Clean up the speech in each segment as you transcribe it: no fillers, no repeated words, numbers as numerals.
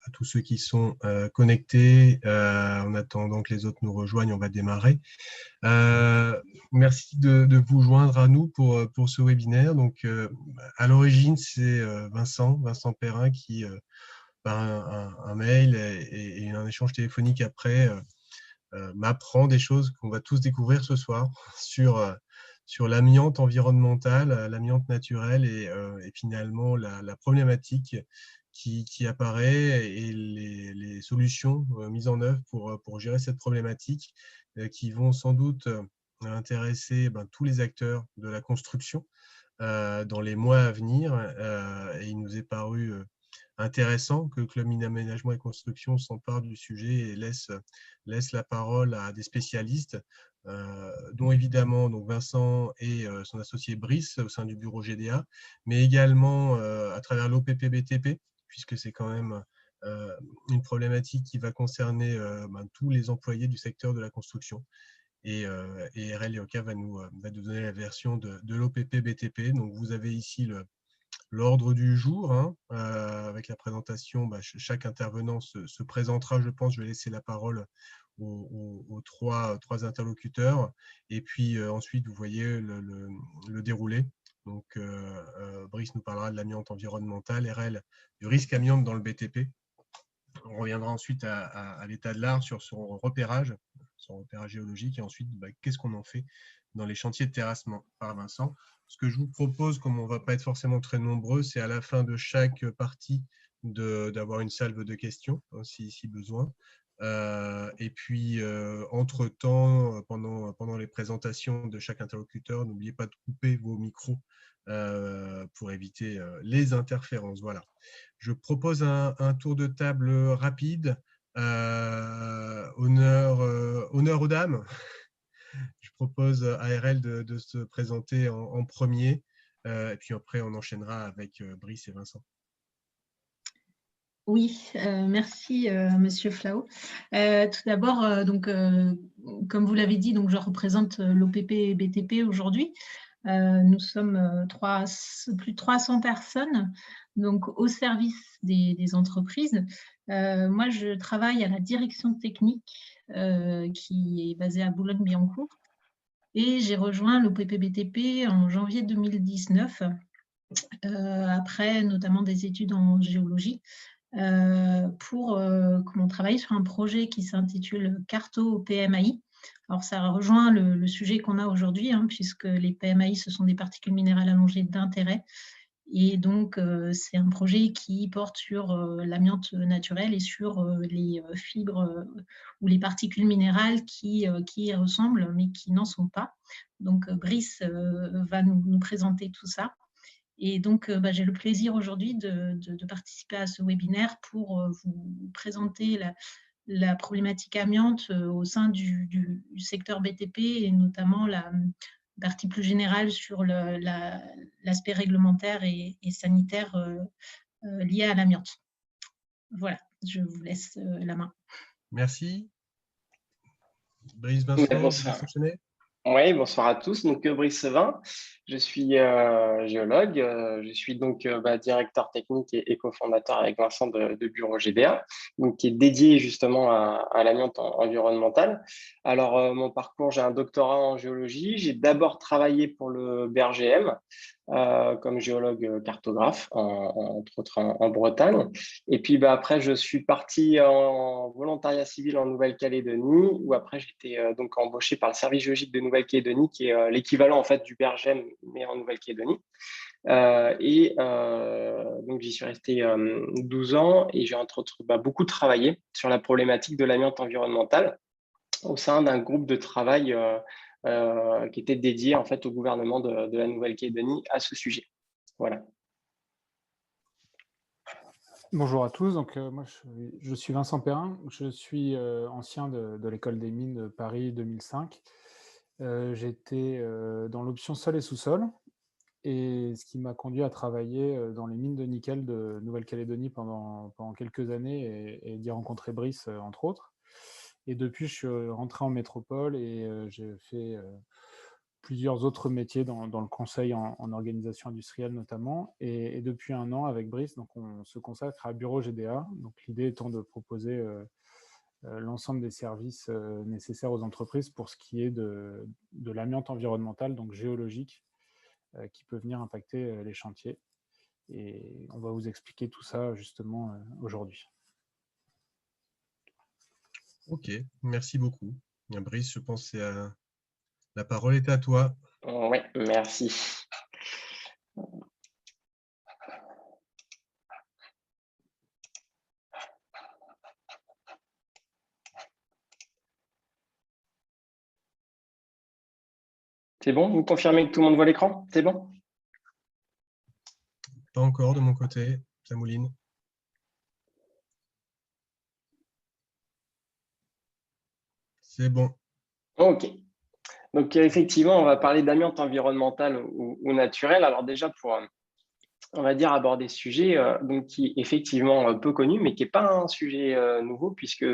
à tous ceux qui sont connectés. En attendant que les autres nous rejoignent, on va démarrer. Merci de vous joindre à nous pour ce webinaire. Donc, à l'origine, c'est Vincent Perrin qui, par un mail et un échange téléphonique après, m'apprend des choses qu'on va tous découvrir ce soir sur l'amiante environnementale, l'amiante naturelle et finalement la problématique qui apparaît et les solutions mises en œuvre pour gérer cette problématique qui vont sans doute intéresser tous les acteurs de la construction dans les mois à venir. Et il nous est paru intéressant que Club Mines Aménagement et Construction s'empare du sujet et laisse la parole à des spécialistes, dont évidemment donc Vincent et son associé Brice au sein du bureau GDA, mais également à travers l'OPP-BTP, puisque c'est quand même une problématique qui va concerner tous les employés du secteur de la construction. Et RL Yoka va nous donner la version de l'OPP-BTP. Donc vous avez ici l'ordre du jour, hein, avec la présentation. Chaque intervenant se présentera, je pense. Je vais laisser la parole aux trois interlocuteurs. Et puis ensuite, vous voyez le déroulé. Donc, Brice nous parlera de l'amiante environnementale, RL du risque amiante dans le BTP. On reviendra ensuite à l'état de l'art sur son repérage géologique, et ensuite, qu'est-ce qu'on en fait dans les chantiers de terrassement par Vincent. Ce que je vous propose, comme on ne va pas être forcément très nombreux, c'est à la fin de chaque partie d'avoir une salve de questions, hein, si besoin. Et puis, entre-temps, pendant les présentations de chaque interlocuteur, n'oubliez pas de couper vos micros pour éviter les interférences. Voilà. Je propose un tour de table rapide. Honneur aux dames. Je propose à RL de se présenter en premier. Et puis après, on enchaînera avec Brice et Vincent. Oui, merci Monsieur Flao. Tout d'abord, comme vous l'avez dit, donc je représente l'OPP-BTP aujourd'hui. Nous sommes plus de 300 personnes donc, au service des entreprises. Moi, je travaille à la direction technique qui est basée à Boulogne-Billancourt et j'ai rejoint l'OPP-BTP en janvier 2019, après notamment des études en géologie, pour travailler sur un projet qui s'intitule Carto PMAI. Alors, ça rejoint le sujet qu'on a aujourd'hui, hein, puisque les PMAI, ce sont des particules minérales allongées d'intérêt. Et donc, c'est un projet qui porte sur l'amiante naturelle et sur les fibres ou les particules minérales qui y ressemblent, mais qui n'en sont pas. Donc, Brice va nous présenter tout ça. Et donc, j'ai le plaisir aujourd'hui de participer à ce webinaire pour vous présenter la problématique amiante au sein du secteur BTP et notamment la partie plus générale sur l'aspect réglementaire et sanitaire lié à l'amiante. Voilà, je vous laisse la main. Merci. Brice, Vincent, vous voulez s'enchaîner ? Oui, bonsoir à tous. Donc, Brice Sevin, je suis géologue. Je suis donc directeur technique et cofondateur avec Vincent de Bureau GDA, donc, qui est dédié justement à l'amiante environnementale. Alors, mon parcours, j'ai un doctorat en géologie. J'ai d'abord travaillé pour le BRGM comme géologue cartographe, entre autres en Bretagne. Et puis après, je suis parti en volontariat civil en Nouvelle-Calédonie, où après j'étais donc embauché par le service géologique de Nouvelle-Calédonie, qui est l'équivalent en fait du BRGM, mais en Nouvelle-Calédonie. Donc j'y suis resté 12 ans et j'ai entre autres beaucoup travaillé sur la problématique de l'amiante environnementale au sein d'un groupe de travail qui était dédié en fait au gouvernement de la Nouvelle-Calédonie à ce sujet. Voilà. Bonjour à tous, donc moi je suis Vincent Perrin, je suis ancien de l'école des mines de Paris 2005. J'étais dans l'option sol et sous-sol, et ce qui m'a conduit à travailler dans les mines de nickel de Nouvelle-Calédonie pendant quelques années et d'y rencontrer Brice entre autres. Et depuis, je suis rentré en métropole et j'ai fait plusieurs autres métiers dans le conseil en organisation industrielle notamment. Et depuis un an, avec Brice, donc on se consacre à Bureau GDA. Donc l'idée étant de proposer l'ensemble des services nécessaires aux entreprises pour ce qui est de l'amiante environnementale, donc géologique, qui peut venir impacter les chantiers. Et on va vous expliquer tout ça justement aujourd'hui. Ok, merci beaucoup. Brice, je pense que la parole est à toi. Oui, merci. C'est bon? Vous confirmez que tout le monde voit l'écran? C'est bon? Pas encore de mon côté, ça mouline. C'est bon. Ok. Donc, effectivement, on va parler d'amiante environnementale ou naturelle. Alors déjà, pour, on va dire, aborder ce sujet donc, qui est effectivement peu connu, mais qui n'est pas un sujet nouveau, puisque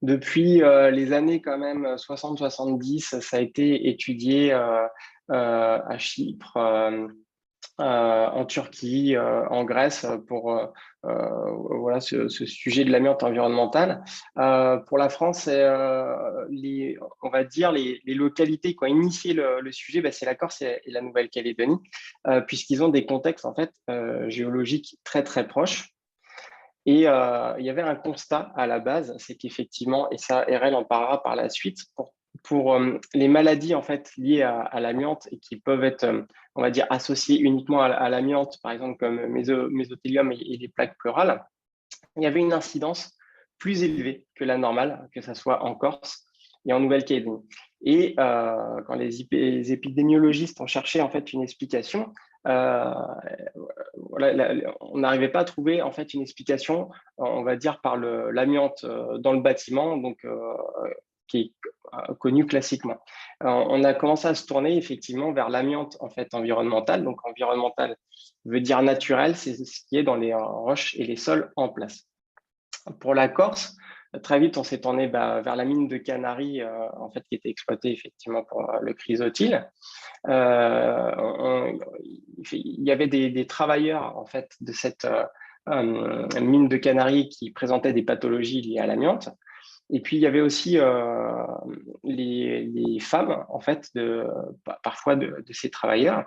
depuis les années quand même 60-70, ça a été étudié à Chypre, en Turquie, en Grèce, pour voilà, ce sujet de l'amiante environnementale. Pour la France, on va dire les localités qui ont initié le sujet, c'est la Corse et la Nouvelle-Calédonie, puisqu'ils ont des contextes en fait, géologiques très très proches. Et il y avait un constat à la base, c'est qu'effectivement, et ça, RL en parlera par la suite, pour les maladies en fait liées à l'amiante et qui peuvent être, on va dire, associées uniquement à l'amiante, par exemple comme mésothélium et les plaques pleurales, il y avait une incidence plus élevée que la normale, que ce soit en Corse et en Nouvelle-Calédonie. Et quand les épidémiologistes ont cherché en fait une explication, voilà, on n'arrivait pas à trouver en fait une explication, on va dire, par l'amiante dans le bâtiment, donc qui est connu classiquement. On a commencé à se tourner effectivement vers l'amiante en fait environnementale. Donc environnemental veut dire naturel, c'est ce qui est dans les roches et les sols en place. Pour la Corse, très vite, on s'est tourné vers la mine de Canaries, en fait, qui était exploitée effectivement pour le chrysotile. Il y avait des travailleurs en fait de cette mine de Canaries qui présentaient des pathologies liées à l'amiante. Et puis il y avait aussi les femmes en fait parfois de ces travailleurs.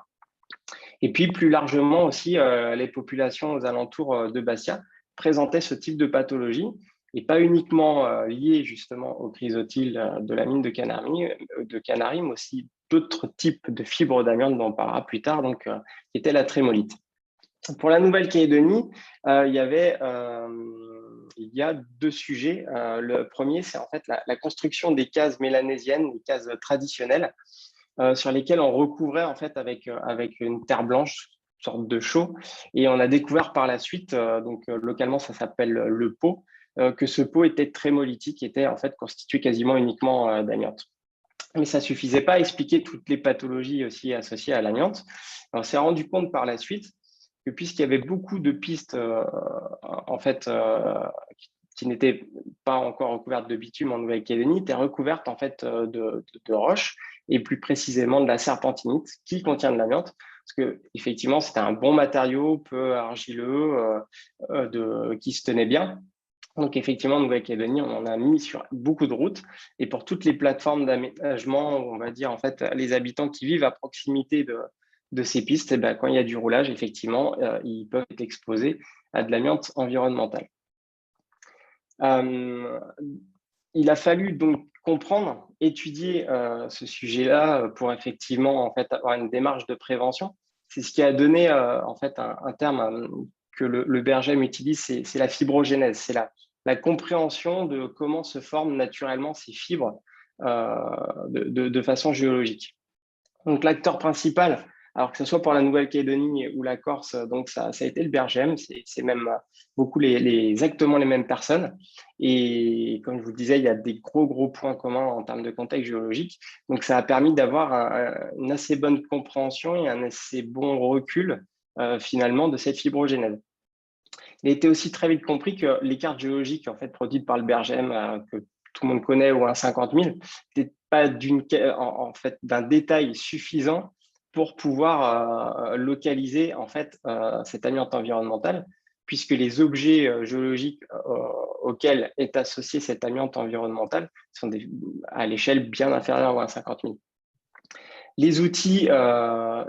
Et puis plus largement aussi les populations aux alentours de Bastia présentaient ce type de pathologie et pas uniquement liées justement au chrysotile de la mine de Canaries, mais aussi d'autres types de fibres d'amiante dont on parlera plus tard, donc qui était la trémolite. Pour la Nouvelle-Calédonie, il y a deux sujets. Le premier, c'est en fait la construction des cases mélanésiennes, les cases traditionnelles, sur lesquelles on recouvrait en fait avec une terre blanche, une sorte de chaux. Et on a découvert par la suite, localement ça s'appelle le pot, que ce pot était trémolitique, était en fait constitué quasiment uniquement d'amiante. Mais ça ne suffisait pas à expliquer toutes les pathologies aussi associées à l'amiante. On s'est rendu compte par la suite que puisqu'il y avait beaucoup de pistes en fait, qui n'étaient pas encore recouvertes de bitume en Nouvelle-Calédonie, étaient recouvertes en fait de roches et plus précisément de la serpentinite qui contient de l'amiante. Parce que effectivement, c'était un bon matériau, peu argileux, qui se tenait bien. Donc effectivement, en Nouvelle-Calédonie, on en a mis sur beaucoup de routes. Et pour toutes les plateformes d'aménagement, on va dire en fait les habitants qui vivent à proximité de ces pistes, quand il y a du roulage, effectivement, ils peuvent être exposés à de l'amiante environnementale. Il a fallu donc comprendre, étudier ce sujet-là pour effectivement en fait avoir une démarche de prévention. C'est ce qui a donné en fait un terme que le Bergem utilise, c'est la fibrogénèse, c'est la compréhension de comment se forment naturellement ces fibres de façon géologique. Donc l'acteur principal, alors que ce soit pour la Nouvelle-Calédonie ou la Corse, donc ça a été le Bergem, c'est même beaucoup exactement les mêmes personnes. Et comme je vous le disais, il y a des gros points communs en termes de contexte géologique. Donc ça a permis d'avoir une assez bonne compréhension et un assez bon recul finalement de cette fibrogénèse. Il a été aussi très vite compris que les cartes géologiques en fait, produites par le Bergem, que tout le monde connaît, ou un 50 000, peut-être pas en fait, d'un détail suffisant pour pouvoir localiser en fait, cet amiante environnemental, puisque les objets géologiques auxquels est associé cet amiante environnemental sont à l'échelle bien inférieure à 50 000. Les outils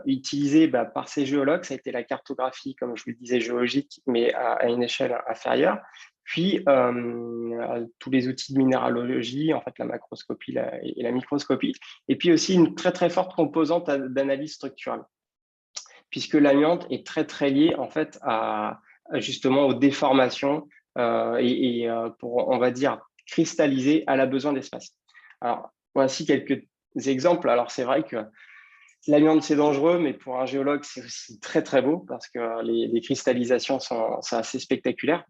utilisés par ces géologues, ça a été la cartographie, comme je vous le disais, géologique, mais à une échelle inférieure. Puis, tous les outils de minéralogie, en fait, la macroscopie et la microscopie. Et puis aussi une très, très forte composante d'analyse structurelle, puisque l'amiante est très, très lié en fait, justement aux déformations pour, on va dire, cristalliser à la besoin d'espace. Alors, voici quelques exemples. Alors, c'est vrai que l'amiante, c'est dangereux, mais pour un géologue, c'est aussi très, très beau parce que les cristallisations sont assez spectaculaires.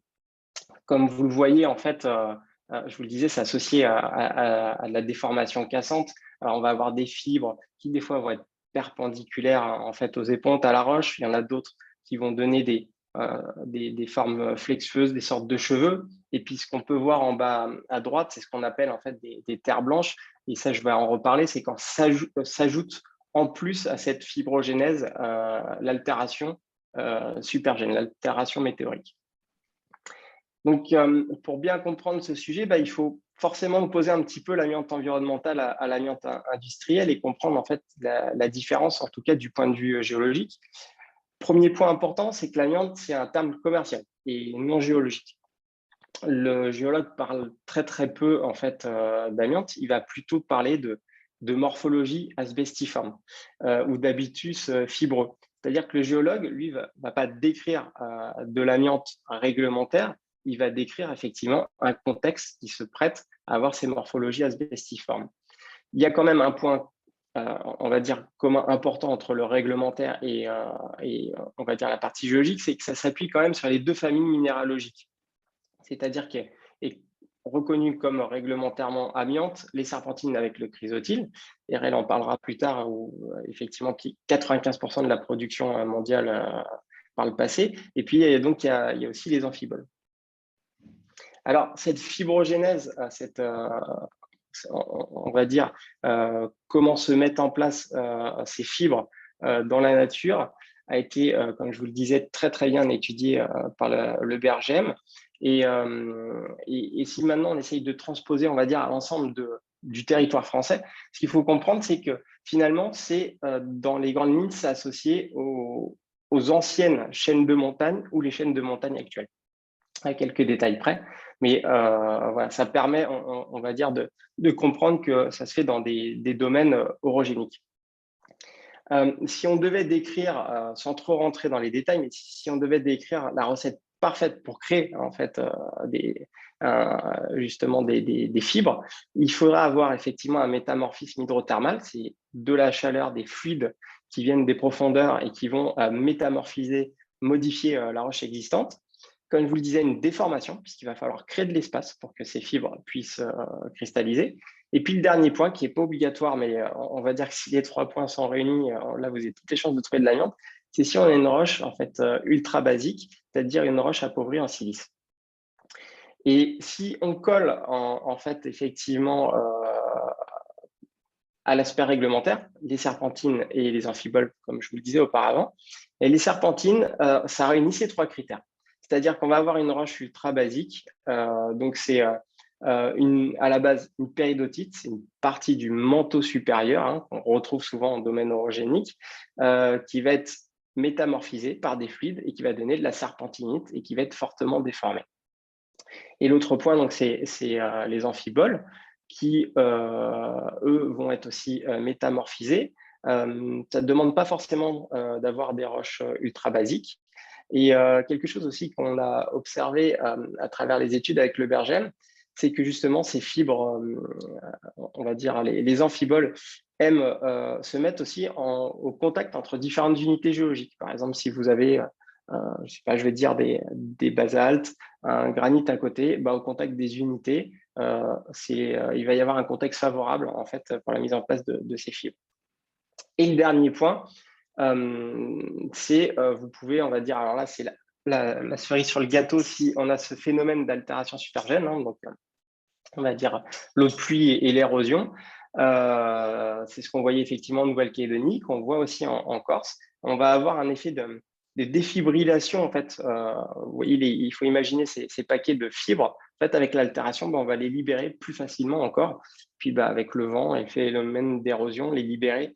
Comme vous le voyez, en fait, je vous le disais, c'est associé à de la déformation cassante. Alors, on va avoir des fibres qui, des fois, vont être perpendiculaires en fait, aux épontes, à la roche. Il y en a d'autres qui vont donner des formes flexueuses, des sortes de cheveux. Et puis, ce qu'on peut voir en bas à droite, c'est ce qu'on appelle en fait des terres blanches. Et ça, je vais en reparler, c'est quand s'ajoute en plus à cette fibrogénèse l'altération supergène, l'altération météorique. Donc, pour bien comprendre ce sujet, il faut forcément opposer un petit peu l'amiante environnementale à l'amiante industrielle et comprendre en fait la différence, en tout cas du point de vue géologique. Premier point important, c'est que l'amiante, c'est un terme commercial et non géologique. Le géologue parle très, très peu en fait, d'amiante. Il va plutôt parler de morphologie asbestiforme ou d'habitus fibreux. C'est-à-dire que le géologue, lui, va pas décrire de l'amiante réglementaire, il va décrire effectivement un contexte qui se prête à avoir ces morphologies asbestiformes. Il y a quand même un point, on va dire, commun important entre le réglementaire et on va dire la partie géologique, c'est que ça s'appuie quand même sur les deux familles minéralogiques. C'est-à-dire qu'elle est reconnue comme réglementairement amiante, les serpentines avec le chrysotile, et elle en parlera plus tard, où effectivement 95% de la production mondiale par le passé, et puis donc il y a aussi les amphiboles. Alors, cette fibrogénèse, on va dire, comment se mettent en place ces fibres dans la nature, a été, comme je vous le disais, très, très bien étudié par le BRGM. Et si maintenant on essaye de transposer, on va dire, à l'ensemble du territoire français, ce qu'il faut comprendre, c'est que finalement, c'est dans les grandes lignes, c'est associé aux anciennes chaînes de montagne ou les chaînes de montagne actuelles, à quelques détails près. Mais voilà, ça permet, on va dire, de comprendre que ça se fait dans des domaines orogéniques. Si on devait décrire, sans trop rentrer dans les détails, mais si on devait décrire la recette parfaite pour créer en fait justement des fibres, il faudra avoir effectivement un métamorphisme hydrothermal, c'est de la chaleur, des fluides qui viennent des profondeurs et qui vont métamorphiser, modifier la roche existante. Comme je vous le disais, une déformation, puisqu'il va falloir créer de l'espace pour que ces fibres puissent cristalliser. Et puis le dernier point, qui n'est pas obligatoire, mais on va dire que si les 3 points sont réunis, là, vous avez toutes les chances de trouver de l'amiante, c'est si on a une roche en fait, ultra basique, c'est-à-dire une roche appauvrie en silice. Et si on colle en fait, effectivement, à l'aspect réglementaire, les serpentines et les amphiboles, comme je vous le disais auparavant, et les serpentines, ça réunit ces 3 critères. C'est-à-dire qu'on va avoir une roche ultra basique, donc c'est à la base une péridotite, c'est une partie du manteau supérieur qu'on retrouve souvent en domaine orogénique, qui va être métamorphisée par des fluides et qui va donner de la serpentinite et qui va être fortement déformée. Et l'autre point, donc, c'est les amphiboles qui, eux, vont être aussi métamorphisés. Ça ne demande pas forcément d'avoir des roches ultra basiques. Et quelque chose aussi qu'on a observé à travers les études avec le BRGM, c'est que justement ces fibres, on va dire les amphiboles, aiment se mettre aussi au contact entre différentes unités géologiques. Par exemple, si vous avez, je sais pas, je vais dire des basaltes, un granit à côté, au contact des unités, il va y avoir un contexte favorable en fait pour la mise en place de ces fibres. Et le dernier point, c'est, vous pouvez, on va dire, alors là, c'est la cerise sur le gâteau si on a ce phénomène d'altération supergène. Donc, on va dire, l'eau de pluie et l'érosion. C'est ce qu'on voyait effectivement en Nouvelle-Calédonie, qu'on voit aussi en Corse. On va avoir un effet de défibrillation, en fait. Vous voyez, il faut imaginer ces paquets de fibres. En fait, avec l'altération, on va les libérer plus facilement encore. Puis avec le vent et le phénomène d'érosion, les libérer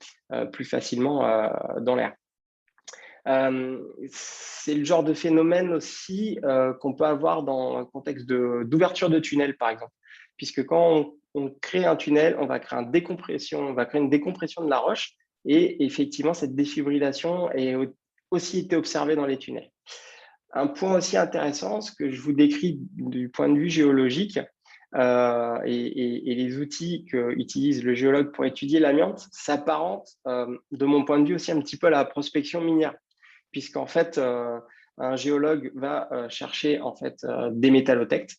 plus facilement dans l'air. C'est le genre de phénomène aussi qu'on peut avoir dans un contexte d'ouverture de tunnel, par exemple. Puisque quand on crée un tunnel, on va créer une décompression de la roche, et effectivement, cette défibrillation a aussi été observée dans les tunnels. Un point aussi intéressant, ce que je vous décris du point de vue géologique, et les outils qu'utilise le géologue pour étudier l'amiante s'apparentent, de mon point de vue aussi, un petit peu à la prospection minière, puisqu'en fait, un géologue va chercher en fait des métallotectes,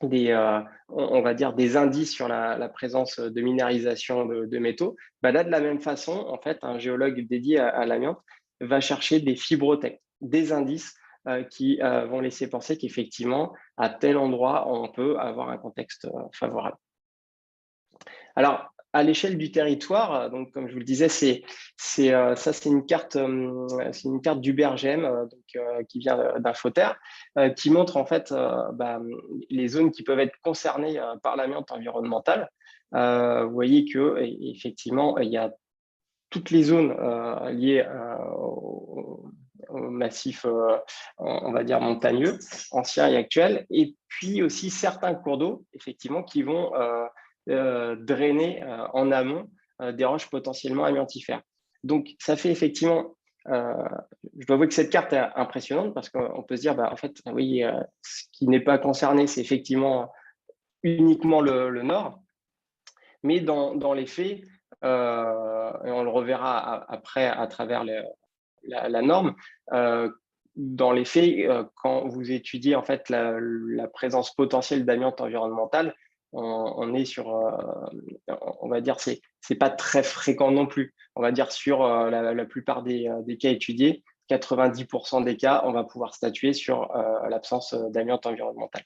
on va dire des indices sur la présence de minéralisation de métaux. Là, de la même façon, en fait, un géologue dédié à l'amiante va chercher des fibrotectes, des indices qui vont laisser penser qu'effectivement, à tel endroit, on peut avoir un contexte favorable. Alors, à l'échelle du territoire, donc comme je vous le disais, c'est une carte du BRGM, qui vient d'Infoterre, qui montre en fait les zones qui peuvent être concernées par l'amiante environnementale. Vous voyez que effectivement, il y a toutes les zones liées au massif, on va dire montagneux, ancien et actuel, et puis aussi certains cours d'eau, effectivement, qui vont drainer en amont des roches potentiellement amiantifères. Donc, ça fait effectivement, je dois avouer que cette carte est impressionnante, parce qu'on peut se dire, en fait, oui, ce qui n'est pas concerné, c'est effectivement uniquement le nord, mais dans les faits, et on le reverra après à travers la norme, dans les faits, quand vous étudiez en fait la présence potentielle d'amiante environnementale, on est sur, on va dire, c'est pas très fréquent non plus. On va dire sur la plupart des cas étudiés, 90% des cas, on va pouvoir statuer sur l'absence d'amiante environnementale.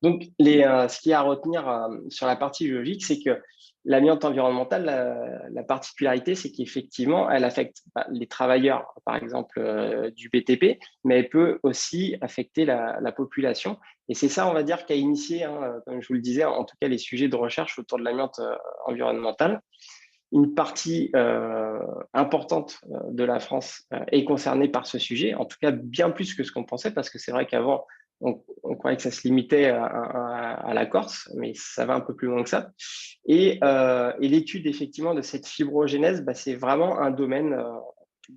Donc, ce qu'il y a à retenir sur la partie géologique, c'est que l'amiante environnementale, la particularité, c'est qu'effectivement, elle affecte les travailleurs, par exemple, du BTP, mais elle peut aussi affecter la population. Et c'est ça, on va dire, qui a initié, comme je vous le disais, en tout cas, les sujets de recherche autour de l'amiante environnementale. Une partie importante de la France est concernée par ce sujet, en tout cas bien plus que ce qu'on pensait, parce que c'est vrai qu'avant, on croyait que ça se limitait à la Corse, mais ça va un peu plus loin que ça. Et l'étude effectivement de cette fibrogénèse, c'est vraiment un domaine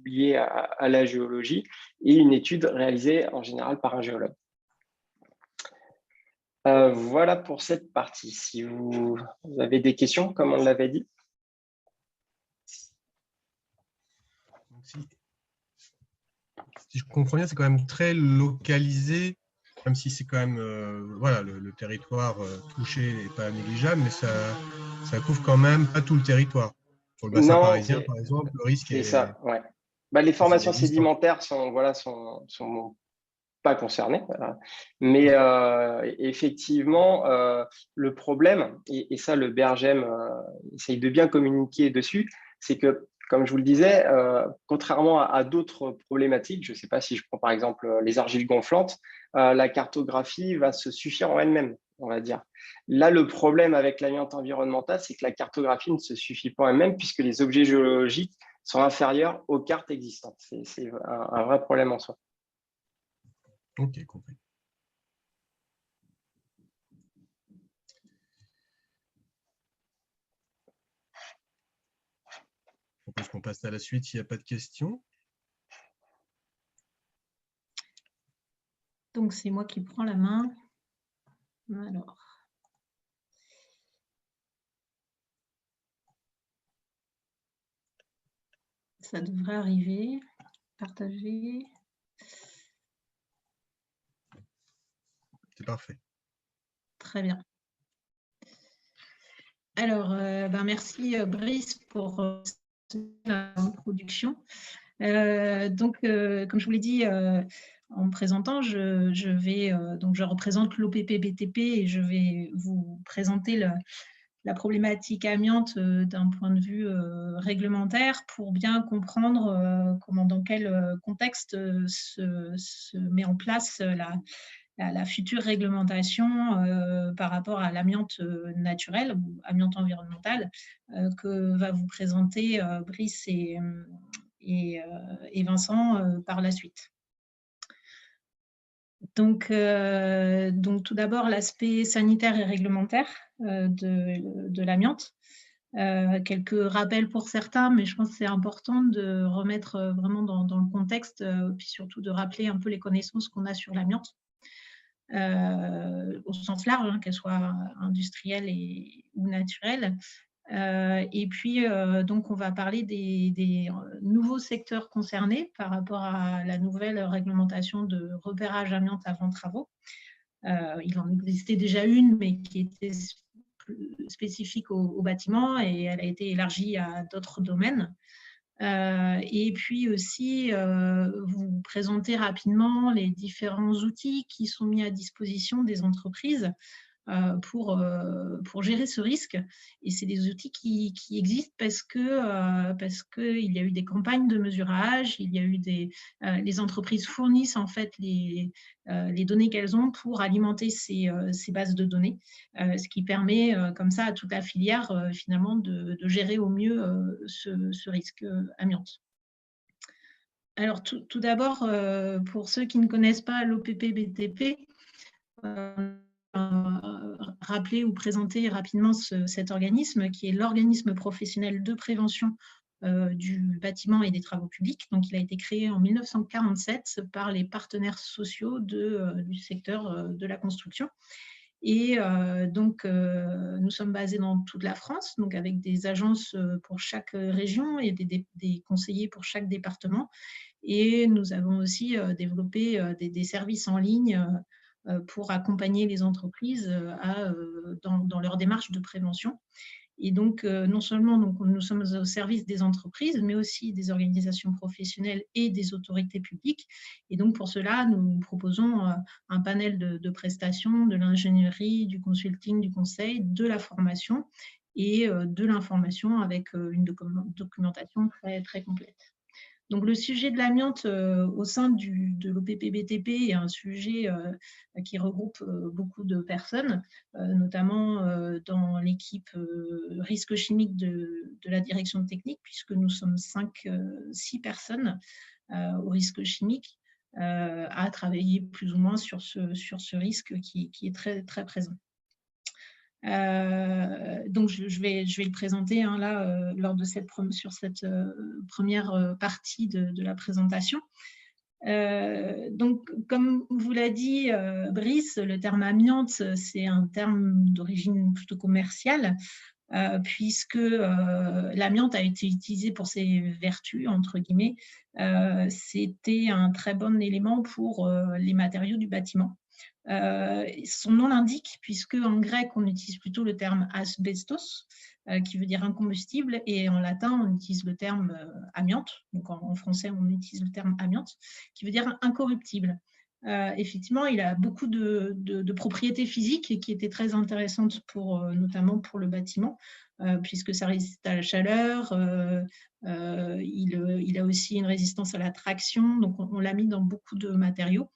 lié à la géologie, et une étude réalisée en général par un géologue. Voilà pour cette partie. Si vous avez des questions, comme on l'avait dit. Si je comprends bien, c'est quand même très localisé, même si c'est quand même, voilà, le territoire touché n'est pas négligeable, mais ça couvre quand même pas tout le territoire. Sur le bassin parisien, par exemple, le risque est… C'est ça, ouais. Les formations sédimentaires sont pas concernées, voilà. Mais effectivement, le problème, et ça, le BRGM essaye de bien communiquer dessus, c'est que, comme je vous le disais, contrairement à d'autres problématiques, je ne sais pas si je prends par exemple les argiles gonflantes, la cartographie va se suffire en elle-même, on va dire. Là, le problème avec l'amiante environnementale, c'est que la cartographie ne se suffit pas en elle-même, puisque les objets géologiques sont inférieurs aux cartes existantes. C'est un vrai problème en soi. Ok, compris. Je propose qu'on passe à la suite s'il n'y a pas de questions. Donc, c'est moi qui prends la main. Alors. Ça devrait arriver. Partager. C'est parfait. Très bien. Alors, merci Brice pour l'introduction. Donc, comme je vous l'ai dit, En me présentant, je représente l'OPP-BTP et je vais vous présenter la problématique amiante d'un point de vue réglementaire pour bien comprendre dans quel contexte se met en place la future réglementation par rapport à l'amiante naturelle ou amiante environnementale que va vous présenter Brice et Vincent par la suite. Donc tout d'abord, l'aspect sanitaire et réglementaire de l'amiante. Quelques rappels pour certains, mais je pense que c'est important de remettre vraiment dans le contexte, puis surtout de rappeler un peu les connaissances qu'on a sur l'amiante, au sens large, hein, qu'elle soit industrielle ou naturelle. Et puis, donc, on va parler des nouveaux secteurs concernés par rapport à la nouvelle réglementation de repérage amiante avant travaux. Il en existait déjà une, mais qui était spécifique au bâtiment et elle a été élargie à d'autres domaines. Et puis aussi, vous présenter rapidement les différents outils qui sont mis à disposition des entreprises pour gérer ce risque. Et c'est des outils qui existent parce qu'il y a eu des campagnes de mesurage, il y a eu les entreprises fournissent en fait les données qu'elles ont pour alimenter ces bases de données, ce qui permet comme ça à toute la filière finalement de gérer au mieux ce risque amiante. Alors tout d'abord, pour ceux qui ne connaissent pas l'OPP-BTP, rappeler ou présenter rapidement cet organisme qui est l'organisme professionnel de prévention du bâtiment et des travaux publics. Donc, il a été créé en 1947 par les partenaires sociaux du secteur de la construction. Et donc, nous sommes basés dans toute la France, donc avec des agences pour chaque région et des conseillers pour chaque département. Et nous avons aussi développé des services en ligne pour accompagner les entreprises dans leur démarche de prévention. Et donc, non seulement nous sommes au service des entreprises, mais aussi des organisations professionnelles et des autorités publiques. Et donc, pour cela, nous proposons un panel de prestations, de l'ingénierie, du consulting, du conseil, de la formation et de l'information avec une documentation très, très complète. Donc, le sujet de l'amiante au sein de l'OPP-BTP est un sujet qui regroupe beaucoup de personnes, notamment dans l'équipe risque chimique de la direction technique, puisque nous sommes 6 personnes au risque chimique à travailler plus ou moins sur ce risque qui est très, très présent. Donc, je vais le présenter hein, là, sur cette première partie de la présentation. Donc, comme vous l'a dit Brice, le terme amiante, c'est un terme d'origine plutôt commerciale, puisque l'amiante a été utilisé pour ses vertus, entre guillemets. C'était un très bon élément pour les matériaux du bâtiment. Son nom l'indique, puisque en grec, on utilise plutôt le terme asbestos, qui veut dire incombustible, et en latin, on utilise le terme amiante. Donc en français, on utilise le terme amiante, qui veut dire incorruptible. Effectivement, il a beaucoup de propriétés physiques qui étaient très intéressantes notamment pour le bâtiment, puisque ça résiste à la chaleur, il a aussi une résistance à la traction, donc on l'a mis dans beaucoup de matériaux.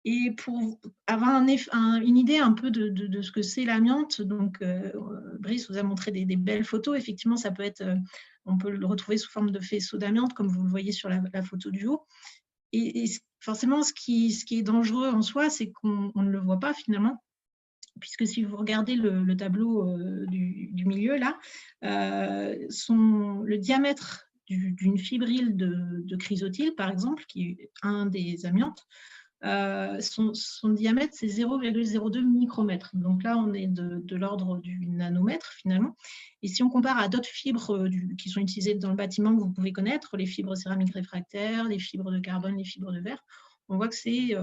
Et pour avoir une idée un peu de ce que c'est l'amiante, donc Brice vous a montré des belles photos. Effectivement, ça peut être, on peut le retrouver sous forme de faisceau d'amiante, comme vous le voyez sur la photo du haut. Et forcément, ce qui est dangereux en soi, c'est qu'on ne le voit pas finalement, puisque si vous regardez le tableau du milieu là, le diamètre d'une fibrille de chrysotile, par exemple, qui est un des amiantes, son diamètre, c'est 0,02 micromètres. Donc là, on est de l'ordre du nanomètre, finalement. Et si on compare à d'autres fibres qui sont utilisées dans le bâtiment que vous pouvez connaître, les fibres céramiques réfractaires, les fibres de carbone, les fibres de verre, on voit que c'est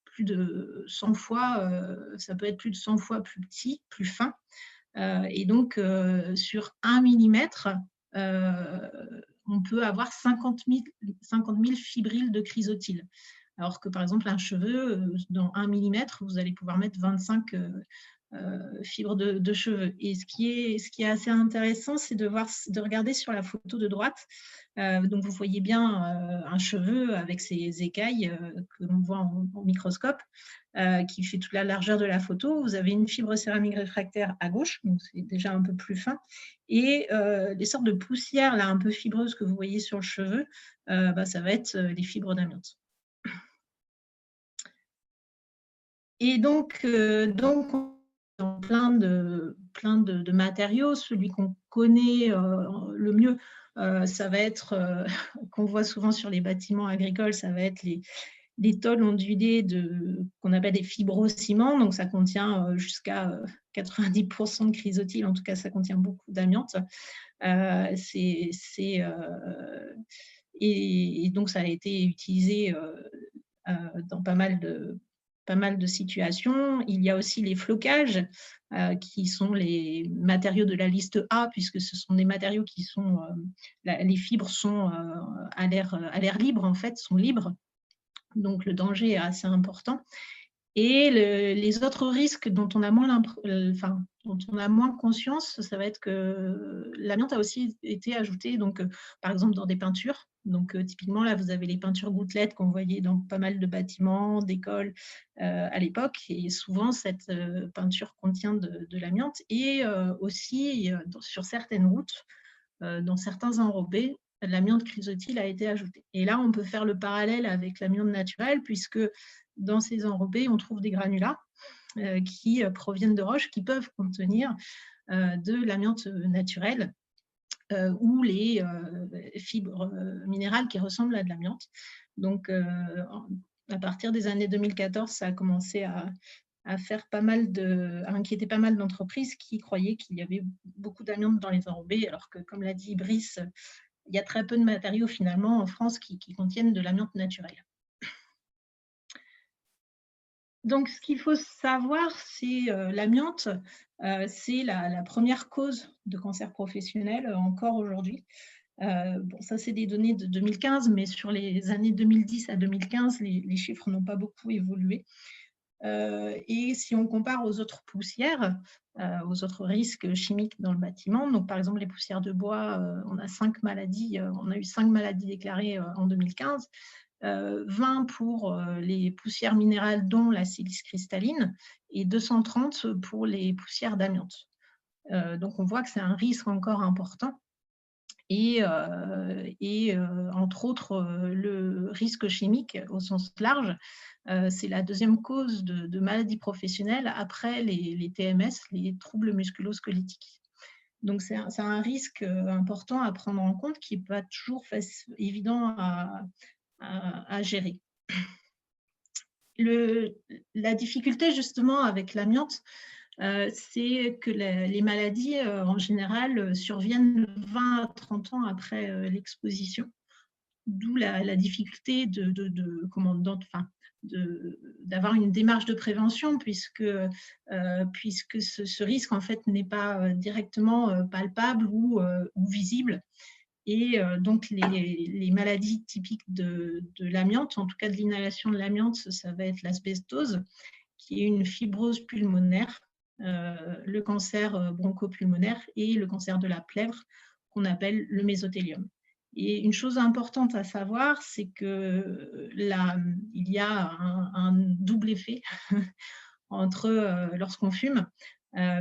plus de 100 fois, ça peut être plus de 100 fois plus petit, plus fin. Et donc, sur 1 millimètre, on peut avoir 50 000 fibrilles de chrysotile. alors que par exemple un cheveu, dans 1 millimètre, vous allez pouvoir mettre 25 fibres de cheveux. Et ce qui est assez intéressant, c'est de regarder sur la photo de droite. Donc vous voyez bien un cheveu avec ses écailles que l'on voit en microscope, qui fait toute la largeur de la photo. Vous avez une fibre céramique réfractaire à gauche, donc c'est déjà un peu plus fin. Et les sortes de poussières là, un peu fibreuses que vous voyez sur le cheveu, ça va être les fibres d'amiante. Et donc dans plein de matériaux. Celui qu'on connaît le mieux, ça va être, qu'on voit souvent sur les bâtiments agricols, ça va être les tôles ondulées qu'on appelle des fibrociments. Donc, ça contient jusqu'à 90% de chrysotile. En tout cas, ça contient beaucoup d'amiante. Et donc, ça a été utilisé dans pas mal de situations. Il y a aussi les flocages, qui sont les matériaux de la liste A, puisque ce sont des matériaux qui sont, les fibres sont à l'air libre, en fait, sont libres. Donc, le danger est assez important. Et les autres risques dont on a moins conscience, ça va être que l'amiante a aussi été ajouté, donc, par exemple, dans des peintures. Donc, typiquement, là, vous avez les peintures gouttelettes qu'on voyait dans pas mal de bâtiments, d'écoles à l'époque. Et souvent, cette peinture contient de l'amiante. Et aussi, sur certaines routes, dans certains enrobés, l'amiante chrysotile a été ajoutée. Et là, on peut faire le parallèle avec l'amiante naturelle, puisque dans ces enrobés, on trouve des granulats qui proviennent de roches qui peuvent contenir de l'amiante naturelle ou les fibres minérales qui ressemblent à de l'amiante. Donc, à partir des années 2014, ça a commencé à inquiéter pas mal d'entreprises qui croyaient qu'il y avait beaucoup d'amiante dans les enrobés, alors que, comme l'a dit Brice, il y a très peu de matériaux finalement en France qui contiennent de l'amiante naturelle. Donc, ce qu'il faut savoir, c'est l'amiante, c'est la première cause de cancer professionnel encore aujourd'hui. Bon, ça, c'est des données de 2015, mais sur les années 2010 à 2015, les chiffres n'ont pas beaucoup évolué. Et si on compare aux autres poussières, aux autres risques chimiques dans le bâtiment, donc par exemple les poussières de bois, on a eu 5 maladies déclarées en 2015, 20 pour les poussières minérales dont la silice cristalline et 230 pour les poussières d'amiante. Donc on voit que c'est un risque encore important. Et entre autres, le risque chimique au sens large, c'est la deuxième cause de maladies professionnelles après les TMS, les troubles musculo-squelettiques. Donc, c'est un risque important à prendre en compte qui n'est pas toujours évident à gérer. La difficulté justement avec l'amiante, c'est que les maladies, en général, surviennent 20 à 30 ans après l'exposition, d'où la difficulté d'avoir une démarche de prévention, puisque ce risque, en fait, n'est pas directement palpable ou visible. Et donc, les maladies typiques de l'amiante, en tout cas de l'inhalation de l'amiante, ça va être l'asbestose, qui est une fibrose pulmonaire, le cancer bronchopulmonaire et le cancer de la plèvre, qu'on appelle le mésothélium. Et une chose importante à savoir, c'est qu'il y a un double effet entre lorsqu'on fume,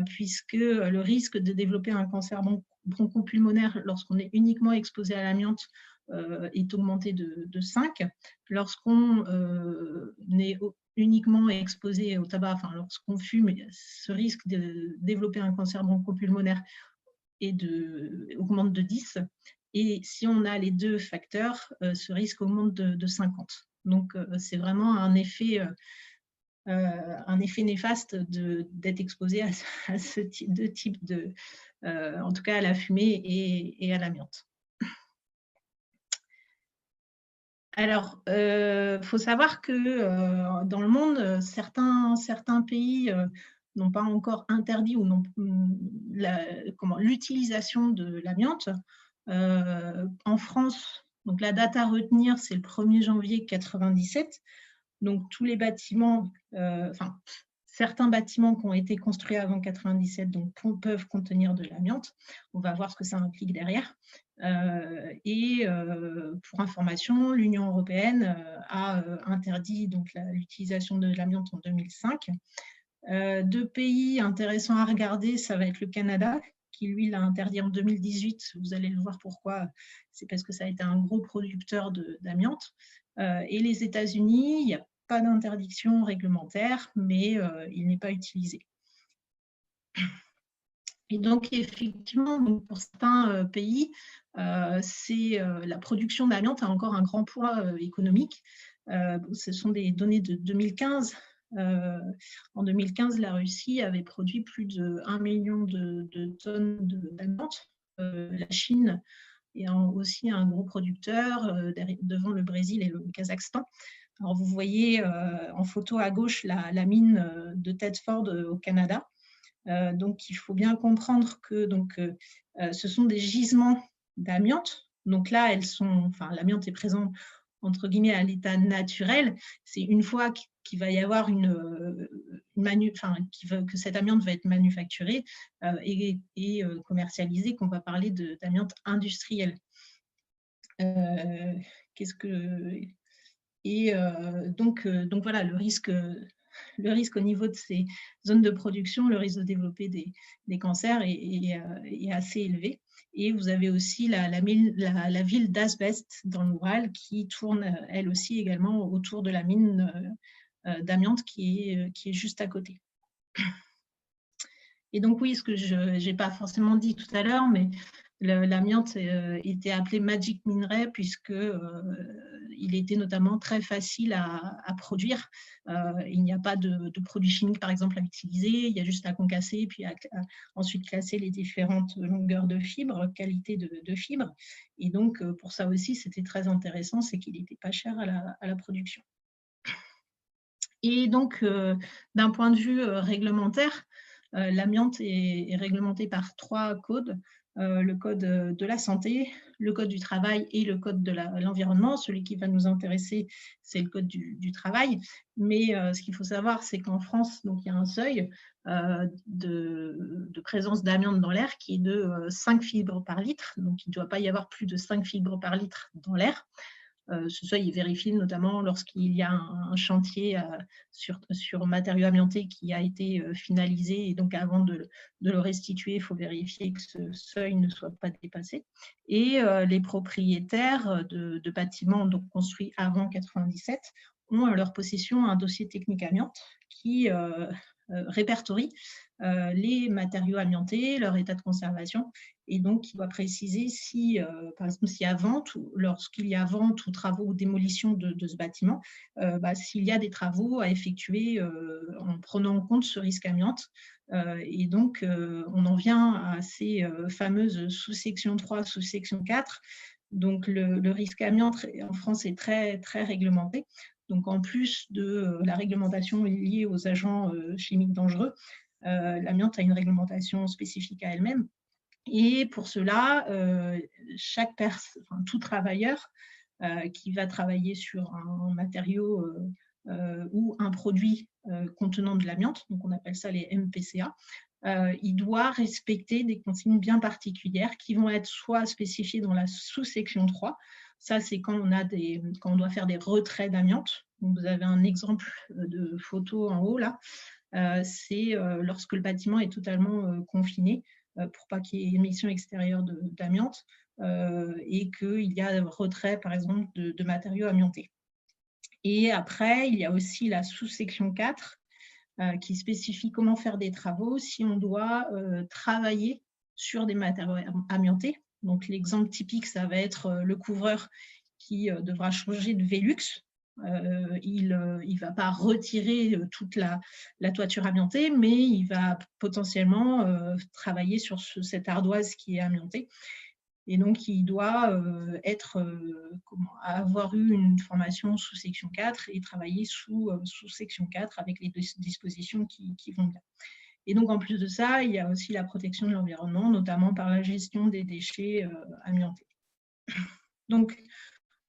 puisque le risque de développer un cancer bronchopulmonaire lorsqu'on est uniquement exposé à l'amiante est augmenté de 5. Lorsqu'on est uniquement exposé au tabac, enfin lorsqu'on fume, ce risque de développer un cancer bronchopulmonaire augmente de 10. Et si on a les deux facteurs, ce risque augmente de 50. Donc, c'est vraiment un effet néfaste d'être exposé à ce type en tout cas à la fumée et à l'amiante. Alors, faut savoir que dans le monde, certains pays n'ont pas encore interdit ou l'utilisation de l'amiante. En France, Donc, la date à retenir, c'est le 1er janvier 1997. Donc, tous les bâtiments, certains bâtiments qui ont été construits avant 1997 donc, peuvent contenir de l'amiante. On va voir ce que ça implique derrière. Pour information, l'Union européenne a interdit l'utilisation de l'amiante en 2005. 2 pays intéressants à regarder, ça va être le Canada, qui lui l'a interdit en 2018. Vous allez le voir pourquoi. C'est parce que ça a été un gros producteur d'amiante. Et les États-Unis, il n'y a pas d'interdiction réglementaire, mais il n'est pas utilisé. Et donc, effectivement, pour certains pays, la production d'amiante a encore un grand poids économique. Ce sont des données de 2015. En 2015, la Russie avait produit plus de 1 million de tonnes d'amiante. La Chine est aussi un gros producteur devant le Brésil et le Kazakhstan. Alors, vous voyez en photo à gauche la mine de Thetford au Canada. Donc, il faut bien comprendre que ce sont des gisements d'amiante. Donc là, l'amiante est présente entre guillemets à l'état naturel. C'est une fois qu'il va y avoir que cette amiante va être manufacturée et commercialisée qu'on va parler d'amiante industrielle. Donc voilà, le risque au niveau de ces zones de production, le risque de développer des cancers est assez élevé. Et vous avez aussi la ville d'Asbest dans l'Oural qui tourne, elle aussi, également autour de la mine d'amiante qui est juste à côté. Et donc, oui, ce que je n'ai pas forcément dit tout à l'heure, mais l'amiante était appelé Magic Minerai puisqu'il était notamment très facile à produire. Il n'y a pas de produits chimiques, par exemple, à utiliser. Il y a juste à concasser, puis ensuite classer les différentes longueurs de fibres, qualité de fibres. Et donc, pour ça aussi, c'était très intéressant, c'est qu'il n'était pas cher à la production. Et donc, d'un point de vue réglementaire, l'amiante est réglementé par 3 codes. Le code de la santé, le code du travail et le code de l'environnement. Celui qui va nous intéresser, c'est le code du travail. Mais ce qu'il faut savoir, c'est qu'en France, donc, il y a un seuil de présence d'amiante dans l'air qui est de 5 fibres par litre. Donc, il ne doit pas y avoir plus de 5 fibres par litre dans l'air. Ce seuil est vérifié notamment lorsqu'il y a un chantier sur matériaux amiantés qui a été finalisé, et donc avant de le restituer, il faut vérifier que ce seuil ne soit pas dépassé. Et les propriétaires de bâtiments donc, construits avant 1997 ont à leur possession un dossier technique amiante qui répertorie les matériaux amiantés, leur état de conservation, et donc il doit préciser si, par exemple, s'il y a vente, ou lorsqu'il y a vente ou travaux ou démolition de ce bâtiment, s'il y a des travaux à effectuer en prenant en compte ce risque amiante. Et donc, on en vient à ces fameuses sous-sections 3, sous-section 4. Donc, le risque amiante en France est très, très réglementé. Donc, en plus de la réglementation liée aux agents chimiques dangereux, l'amiante a une réglementation spécifique à elle-même. Et pour cela, tout travailleur qui va travailler sur un matériau ou un produit contenant de l'amiante, donc on appelle ça les MPCA, il doit respecter des consignes bien particulières qui vont être soit spécifiées dans la sous-section 3. Ça, c'est quand on doit faire des retraits d'amiante. Vous avez un exemple de photo en haut là. C'est lorsque le bâtiment est totalement confiné pour pas qu'il y ait émission extérieure d'amiante et qu'il y a retrait, par exemple, de matériaux amiantés. Et après, il y a aussi la sous-section 4 qui spécifie comment faire des travaux si on doit travailler sur des matériaux amiantés. Donc, l'exemple typique, ça va être le couvreur qui devra changer de Velux. Il ne va pas retirer toute la toiture amiantée, mais il va potentiellement travailler sur cette ardoise qui est amiantée. Et donc, il doit avoir eu une formation sous section 4 et travailler sous section 4 avec les dispositions qui vont bien. Et donc, en plus de ça, il y a aussi la protection de l'environnement, notamment par la gestion des déchets amiantés. Donc,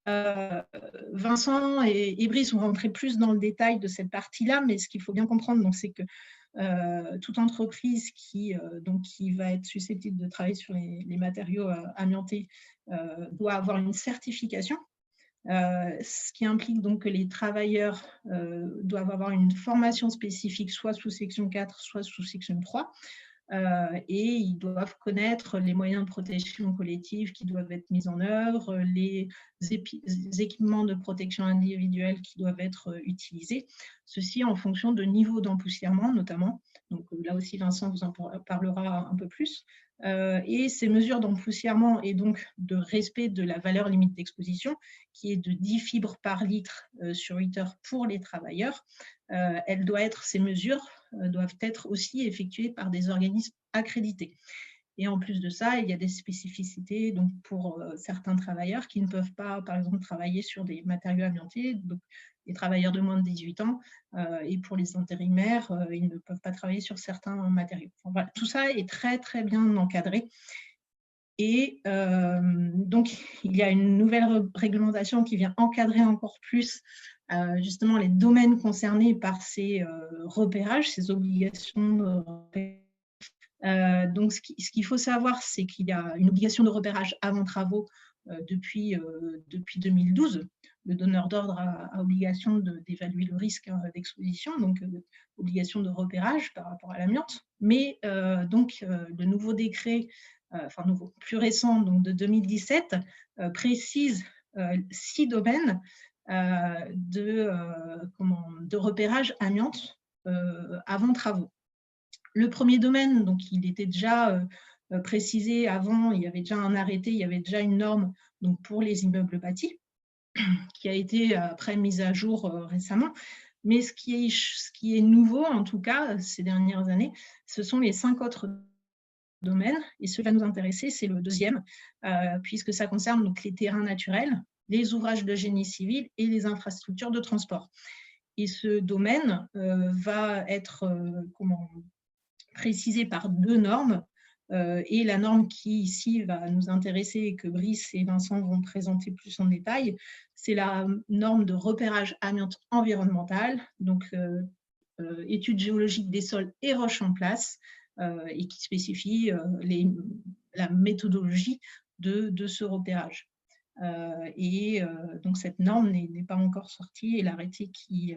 Vincent et Brice ont rentré plus dans le détail de cette partie-là, mais ce qu'il faut bien comprendre, c'est que toute entreprise qui va être susceptible de travailler sur les matériaux amiantés doit avoir une certification, ce qui implique donc que les travailleurs doivent avoir une formation spécifique, soit sous section 4, soit sous section 3, et ils doivent connaître les moyens de protection collective qui doivent être mis en œuvre, les équipements de protection individuelle qui doivent être utilisés, ceci en fonction de niveau d'empoussièrement notamment. Donc là aussi, Vincent vous en parlera un peu plus. Et ces mesures d'empoussièrement et donc de respect de la valeur limite d'exposition, qui est de 10 fibres par litre sur 8 heures pour les travailleurs, ces mesures doivent être aussi effectuées par des organismes accrédités. Et en plus de ça, il y a des spécificités donc pour certains travailleurs qui ne peuvent pas, par exemple, travailler sur des matériaux amiantés, donc les travailleurs de moins de 18 ans, et pour les intérimaires, ils ne peuvent pas travailler sur certains matériaux. Enfin, voilà, tout ça est très, très bien encadré. Et donc, il y a une nouvelle réglementation qui vient encadrer encore plus justement les domaines concernés par ces repérages, ces obligations de repérage. Donc, ce qu'il faut savoir, c'est qu'il y a une obligation de repérage avant travaux depuis 2012. Le donneur d'ordre a obligation d'évaluer le risque d'exposition, donc obligation de repérage par rapport à l'amiante. Mais le nouveau décret, plus récent, donc de 2017, précise 6 domaines de repérage amiante avant travaux. Le premier domaine, donc il était déjà précisé avant, il y avait déjà un arrêté, il y avait déjà une norme donc, pour les immeubles bâtis, qui a été après mise à jour récemment. Mais ce qui est nouveau, en tout cas, ces dernières années, ce sont les 5 autres domaines. Et ce qui va nous intéresser, c'est le deuxième, puisque ça concerne donc, les terrains naturels, les ouvrages de génie civil et les infrastructures de transport. Et ce domaine va être précisé par 2 normes, et la norme qui ici va nous intéresser et que Brice et Vincent vont présenter plus en détail, c'est la norme de repérage amiante environnementale, donc étude géologique des sols et roches en place, et qui spécifie la méthodologie de ce repérage. Donc cette norme n'est pas encore sortie et l'arrêté qui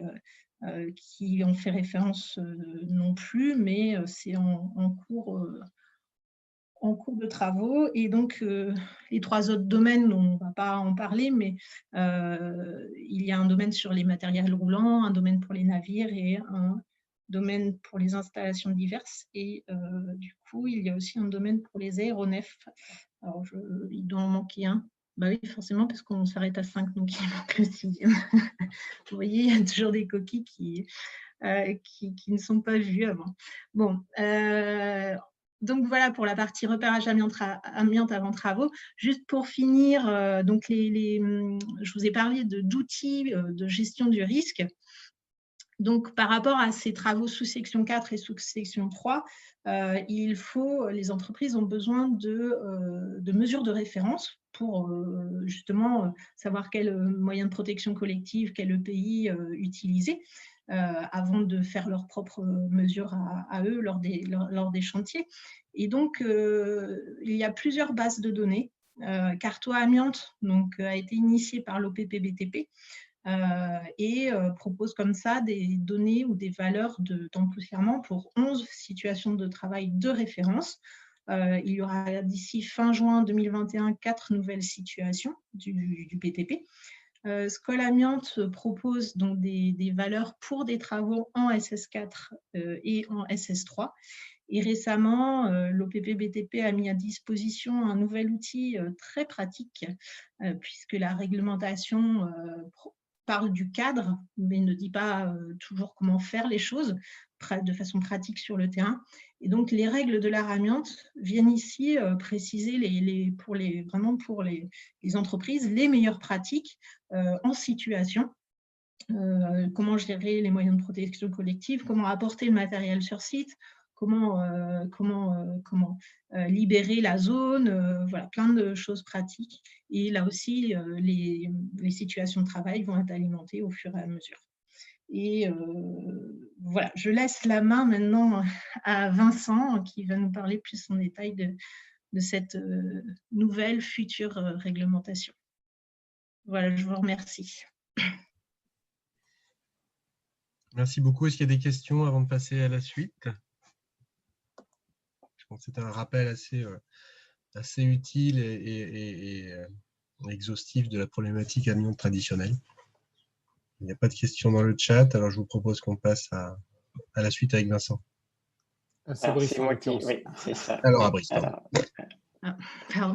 en fait référence non plus, mais c'est en cours de travaux. Et donc, les 3 autres domaines, on ne va pas en parler, mais il y a un domaine sur les matériels roulants, un domaine pour les navires et un domaine pour les installations diverses. Et du coup, il y a aussi un domaine pour les aéronefs. Alors, il doit en manquer un. Bah oui, forcément, parce qu'on s'arrête à 5, donc il manque le 6e. Vous voyez, il y a toujours des coquilles qui ne sont pas vues avant. Bon, donc voilà pour la partie repérage amiante avant travaux. Juste pour finir, donc je vous ai parlé d'outils de gestion du risque. Donc, par rapport à ces travaux sous section 4 et sous section 3, les entreprises ont besoin de mesures de référence pour justement savoir quel moyen de protection collective, quel EPI utiliser avant de faire leurs propres mesures à eux lors des chantiers. Et donc, il y a plusieurs bases de données. Carto Amiante a été initié par l'OPP-BTP, et propose comme ça des données ou des valeurs d'empoussièrement pour 11 situations de travail de référence. Il y aura d'ici fin juin 2021 4 nouvelles situations du BTP. Skoll Amiante propose donc des valeurs pour des travaux en SS4 et en SS3. Et récemment, l'OPP-BTP a mis à disposition un nouvel outil très pratique, puisque la réglementation parle du cadre, mais ne dit pas toujours comment faire les choses de façon pratique sur le terrain. Et donc, les règles de l'art amiante viennent ici préciser vraiment pour les entreprises les meilleures pratiques en situation. Comment gérer les moyens de protection collective, comment apporter le matériel sur site, comment libérer la zone, voilà, plein de choses pratiques. Et là aussi, les situations de travail vont être alimentées au fur et à mesure. Et voilà, je laisse la main maintenant à Vincent qui va nous parler plus en détail de cette nouvelle future réglementation. Voilà, je vous remercie. Merci beaucoup. Est-ce qu'il y a des questions avant de passer à la suite? Je pense que c'était un rappel assez utile et exhaustif de la problématique amiante traditionnelle. Il n'y a pas de questions dans le chat, alors je vous propose qu'on passe à la suite avec Vincent. C'est Brice, c'est moi qui, oui, c'est ça. Alors, à Brice, pardon. Pardon.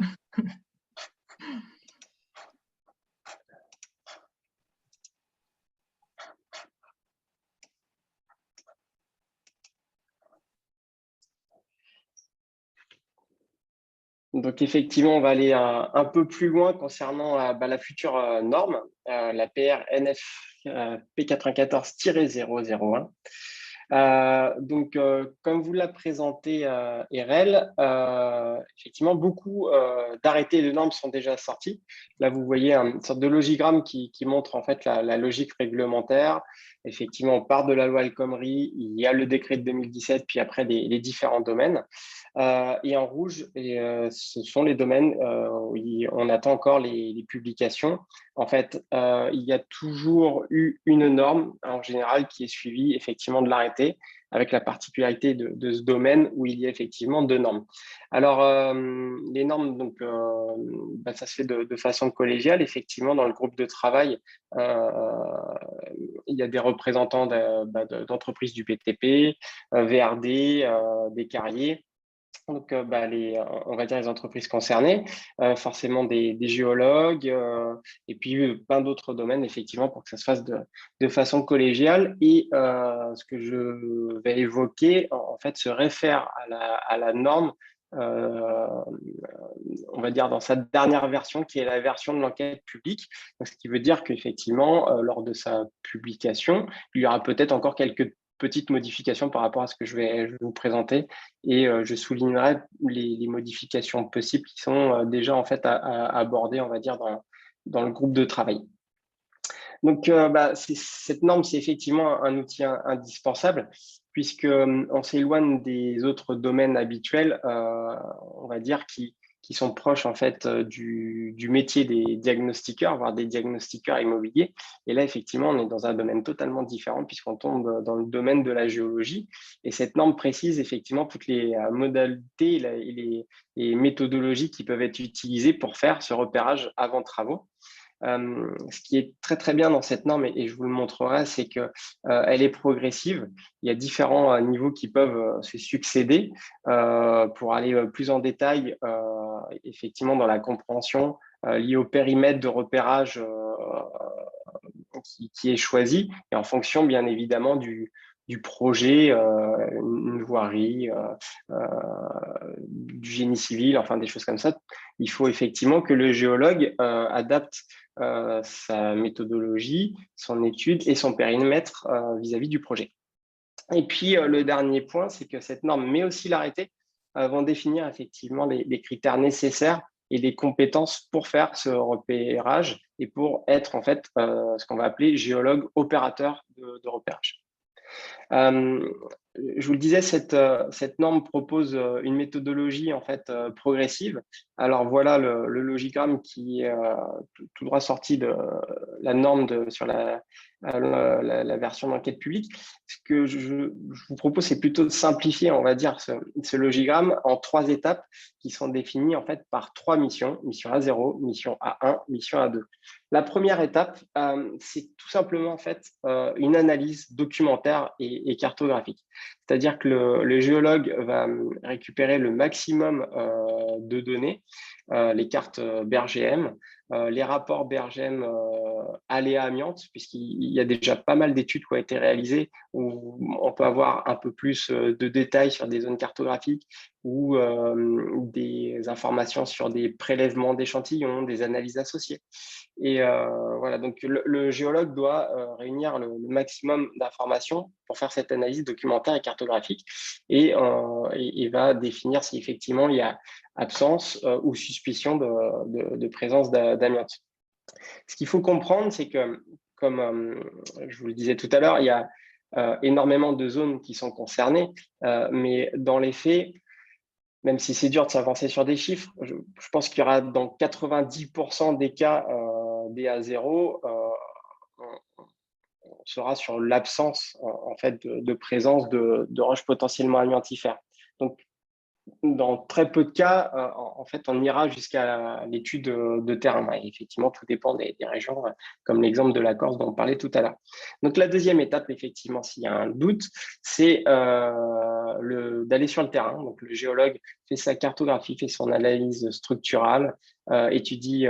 Donc, effectivement, on va aller un peu plus loin concernant la future norme, la PR NF P94-001. Donc, comme vous l'a présenté Erel, effectivement, beaucoup d'arrêtés et de normes sont déjà sortis. Là, vous voyez une sorte de logigramme qui montre en fait la logique réglementaire. Effectivement, on part de la loi El Khomri, il y a le décret de 2017, puis après les différents domaines. Et en rouge, ce sont les domaines où on attend encore les publications. En fait, il y a toujours eu une norme en général qui est suivie effectivement de l'arrêté, avec la particularité de ce domaine où il y a effectivement deux normes. Alors, les normes, donc, ça se fait de façon collégiale. Effectivement, dans le groupe de travail, il y a des représentants d'entreprises du BTP, VRD, des carriers. Donc, on va dire les entreprises concernées, forcément des géologues, et puis plein d'autres domaines, effectivement, pour que ça se fasse de façon collégiale. Et ce que je vais évoquer, en fait, se réfère à la norme, on va dire, dans sa dernière version, qui est la version de l'enquête publique. Donc, ce qui veut dire qu'effectivement, lors de sa publication, il y aura peut-être encore quelques petites modifications par rapport à ce que je vais vous présenter, et je soulignerai les modifications possibles qui sont déjà en fait à aborder, on va dire, dans le groupe de travail. Donc, cette norme, c'est effectivement un outil indispensable, puisqu'on s'éloigne des autres domaines habituels, on va dire, qui sont proches en fait du métier des diagnostiqueurs, voire des diagnostiqueurs immobiliers. Et là, effectivement, on est dans un domaine totalement différent, puisqu'on tombe dans le domaine de la géologie. Et cette norme précise effectivement toutes les modalités et les méthodologies qui peuvent être utilisées pour faire ce repérage avant travaux. Ce qui est très très bien dans cette norme, et je vous le montrerai, c'est qu'elle est progressive. Il y a différents niveaux qui peuvent se succéder pour aller plus en détail, effectivement, dans la compréhension liée au périmètre de repérage qui est choisi, et en fonction, bien évidemment, du projet, une voirie, du génie civil, enfin des choses comme ça. Il faut effectivement que le géologue adapte sa méthodologie, son étude et son périmètre vis-à-vis du projet. Et puis, le dernier point, c'est que cette norme, mais aussi l'arrêté, vont définir effectivement les critères nécessaires et les compétences pour faire ce repérage et pour être en fait ce qu'on va appeler géologue opérateur de repérage. Je vous le disais, cette norme propose une méthodologie en fait progressive. Alors voilà le logigramme qui est tout droit sorti de la norme sur la version d'enquête publique. Ce que je vous propose, c'est plutôt de simplifier, on va dire, ce logigramme en 3 étapes qui sont définies en fait par 3 missions: mission A0, mission A1, mission A2. La première étape, c'est tout simplement en fait une analyse documentaire et cartographique. C'est-à-dire que le géologue va récupérer le maximum de données, les cartes BRGM, les rapports BRGM aléa amiante, puisqu'il y a déjà pas mal d'études qui ont été réalisées où on peut avoir un peu plus de détails sur des zones cartographiques ou des informations sur des prélèvements d'échantillons, des analyses associées. Et voilà, donc le géologue doit réunir le maximum d'informations pour faire cette analyse documentaire et cartographique et va définir si effectivement il y a absence ou suspicion de présence d'amiante. Ce qu'il faut comprendre, c'est que, comme je vous le disais tout à l'heure, il y a énormément de zones qui sont concernées, mais dans les faits, même si c'est dur de s'avancer sur des chiffres, je pense qu'il y aura dans 90% des cas DA0, on sera sur l'absence en fait de présence de roches potentiellement amiantifères. Donc, dans très peu de cas, en fait, on ira jusqu'à l'étude de terrain. Et effectivement, tout dépend des régions, comme l'exemple de la Corse dont on parlait tout à l'heure. Donc, la deuxième étape, effectivement, s'il y a un doute, c'est d'aller sur le terrain. Donc, le géologue fait sa cartographie, fait son analyse structurale, étudie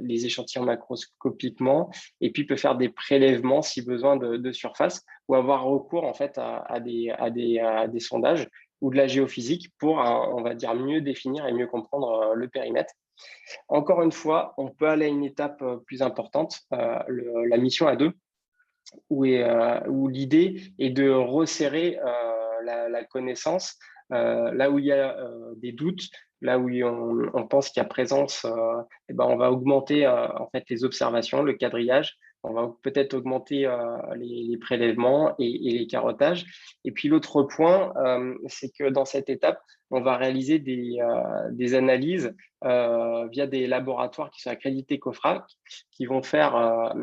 les échantillons macroscopiquement, et puis peut faire des prélèvements si besoin de surface, ou avoir recours en fait à des sondages ou de la géophysique pour, on va dire, mieux définir et mieux comprendre le périmètre. Encore une fois, on peut aller à une étape plus importante, la mission à deux, où l'idée est de resserrer la connaissance là où il y a des doutes, là où on pense qu'il y a présence, on va augmenter en fait les observations, le quadrillage. On va peut-être augmenter les prélèvements et les carottages. Et puis l'autre point, c'est que dans cette étape, on va réaliser des analyses via des laboratoires qui sont accrédités COFRAC, qui vont faire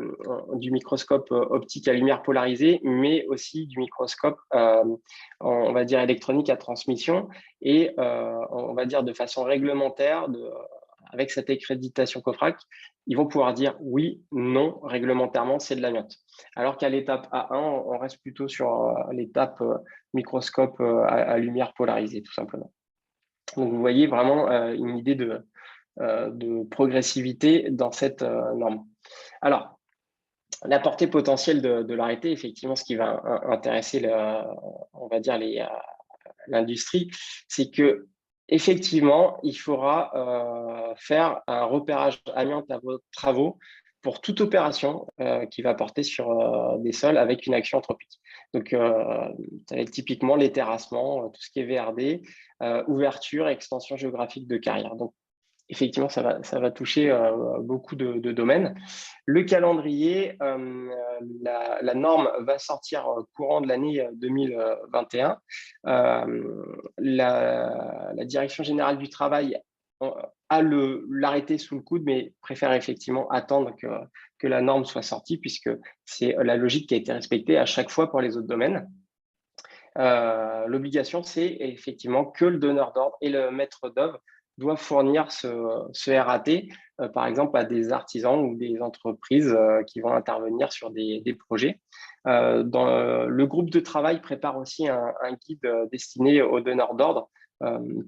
du microscope optique à lumière polarisée, mais aussi du microscope, on va dire, électronique à transmission, et on va dire de façon réglementaire, avec cette accréditation COFRAC, ils vont pouvoir dire oui, non, réglementairement, c'est de l'amiante. Alors qu'à l'étape A1, on reste plutôt sur l'étape microscope à lumière polarisée, tout simplement. Donc, vous voyez vraiment une idée de progressivité dans cette norme. Alors, la portée potentielle de l'arrêté, effectivement, ce qui va intéresser, on va dire, l'industrie, c'est que effectivement, il faudra faire un repérage amiante à vos travaux pour toute opération qui va porter sur des sols avec une action anthropique. Donc, ça va être typiquement les terrassements, tout ce qui est VRD, ouverture, extension géographique de carrière. Donc, effectivement, ça va toucher beaucoup de domaines. Le calendrier, la norme va sortir courant de l'année 2021. La Direction générale du travail a l'arrêté sous le coude, mais préfère effectivement attendre que la norme soit sortie, puisque c'est la logique qui a été respectée à chaque fois pour les autres domaines. L'obligation, c'est effectivement que le donneur d'ordre et le maître d'œuvre doivent fournir ce RAT, par exemple, à des artisans ou des entreprises qui vont intervenir sur des projets. Le groupe de travail prépare aussi un guide destiné aux donneurs d'ordre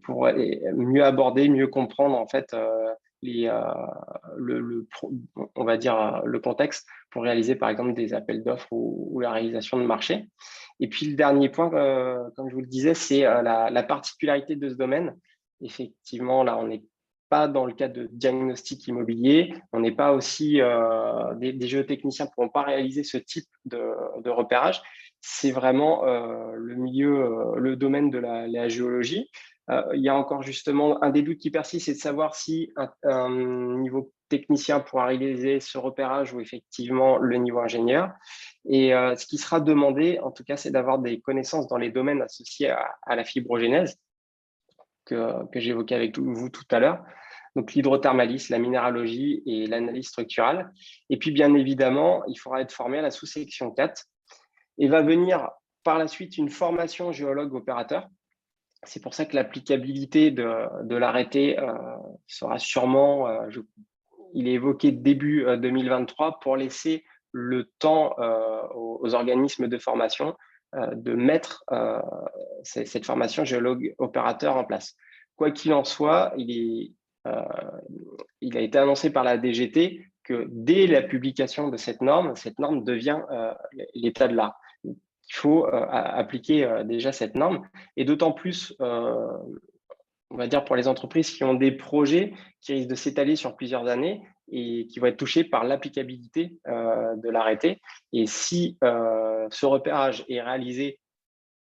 pour mieux aborder, mieux comprendre en fait on va dire le contexte pour réaliser par exemple des appels d'offres ou la réalisation de marché. Et puis le dernier point, comme je vous le disais, c'est la particularité de ce domaine. Effectivement, là, on n'est pas dans le cadre de diagnostic immobilier, on n'est pas aussi, des géotechniciens ne pourront pas réaliser ce type de repérage. C'est vraiment le domaine de la géologie. Il y a encore justement un des doutes qui persiste, c'est de savoir si un niveau technicien pourra réaliser ce repérage ou effectivement le niveau ingénieur. Et ce qui sera demandé, en tout cas, c'est d'avoir des connaissances dans les domaines associés à la fibrogénèse que j'évoquais avec vous tout à l'heure. Donc l'hydrothermalisme, la minéralogie et l'analyse structurale. Et puis, bien évidemment, il faudra être formé à la sous-section 4. Et va venir par la suite une formation géologue-opérateur. C'est pour ça que l'applicabilité de l'arrêté sera sûrement, il est évoqué début 2023 pour laisser le temps aux organismes de formation de mettre cette formation géologue-opérateur en place. Quoi qu'il en soit, il a été annoncé par la DGT que dès la publication de cette norme devient l'état de l'art. Il faut appliquer déjà cette norme, et d'autant plus, on va dire, pour les entreprises qui ont des projets qui risquent de s'étaler sur plusieurs années et qui vont être touchés par l'applicabilité de l'arrêté. Et si ce repérage est réalisé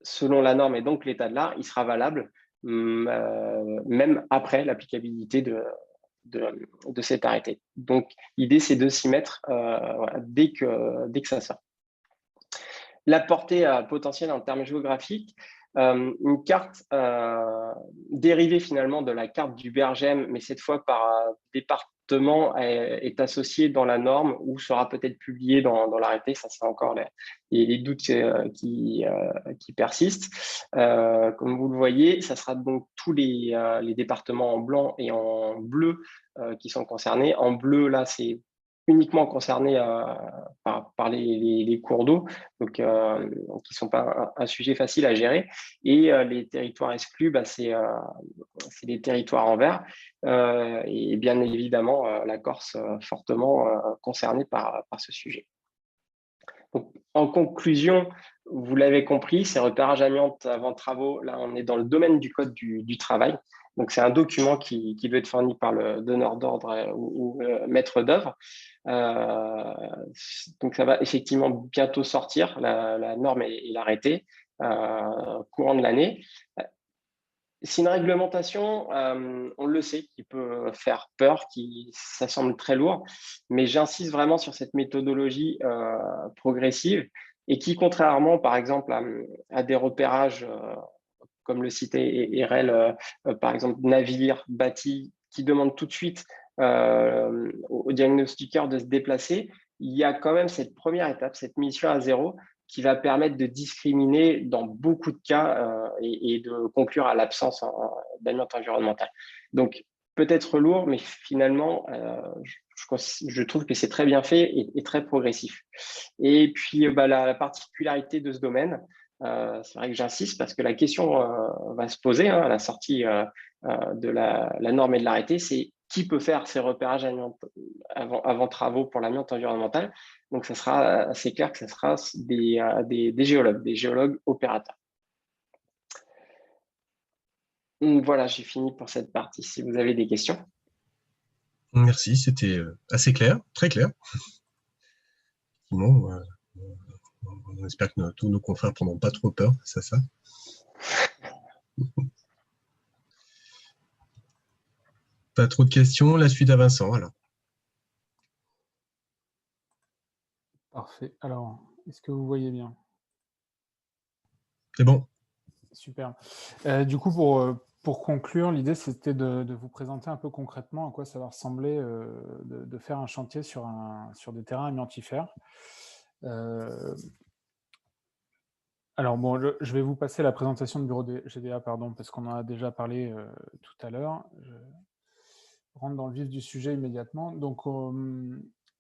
selon la norme et donc l'état de l'art, il sera valable même après l'applicabilité de cet arrêté. Donc, l'idée, c'est de s'y mettre voilà, dès que ça sort. La portée potentielle en termes géographiques, une carte dérivée finalement de la carte du BRGM, mais cette fois par département, est associée dans la norme ou sera peut-être publiée dans l'arrêté. Ça, c'est encore les doutes qui persistent. Comme vous le voyez, ça sera donc tous les départements en blanc et en bleu qui sont concernés. En bleu, là, c'est uniquement concernés par les cours d'eau, donc qui ne sont pas un sujet facile à gérer. Et les territoires exclus, c'est des territoires en vert. Et bien évidemment, la Corse fortement concernée par ce sujet. Donc, en conclusion, vous l'avez compris, ces repérages amiante avant travaux, là, on est dans le domaine du code du travail. Donc, c'est un document qui doit être fourni par le donneur d'ordre ou maître d'œuvre. Donc, ça va effectivement bientôt sortir, la norme et l'arrêté, courant de l'année. C'est une réglementation, on le sait, qui peut faire peur, ça semble très lourd, mais j'insiste vraiment sur cette méthodologie progressive et qui, contrairement par exemple à des repérages comme le citait Erel, par exemple navire, bâti, qui demande tout de suite au diagnostiqueur de se déplacer, il y a quand même cette première étape, cette mission à zéro, qui va permettre de discriminer dans beaucoup de cas et de conclure à l'absence d'amiante environnementale. Donc, peut-être lourd, mais finalement, je trouve que c'est très bien fait et très progressif. Et puis, la particularité de ce domaine, c'est vrai que j'insiste parce que la question va se poser à la sortie de la norme et de l'arrêté, c'est qui peut faire ces repérages avant travaux pour l'amiante environnementale. Donc, c'est clair que ce sera des géologues opérateurs. Donc, voilà, j'ai fini pour cette partie. Si vous avez des questions. Merci, c'était assez clair, très clair. On espère que tous nos confrères ne prendront pas trop peur face à ça. Pas trop de questions. La suite à Vincent, alors. Parfait. Alors, est-ce que vous voyez bien? C'est bon. Super. Du coup, pour conclure, l'idée, c'était de vous présenter un peu concrètement à quoi ça va ressembler de faire un chantier sur des terrains amiantifères. Alors, bon, je vais vous passer la présentation de bureau des GDA, pardon, parce qu'on en a déjà parlé tout à l'heure. Je rentre dans le vif du sujet immédiatement. Donc,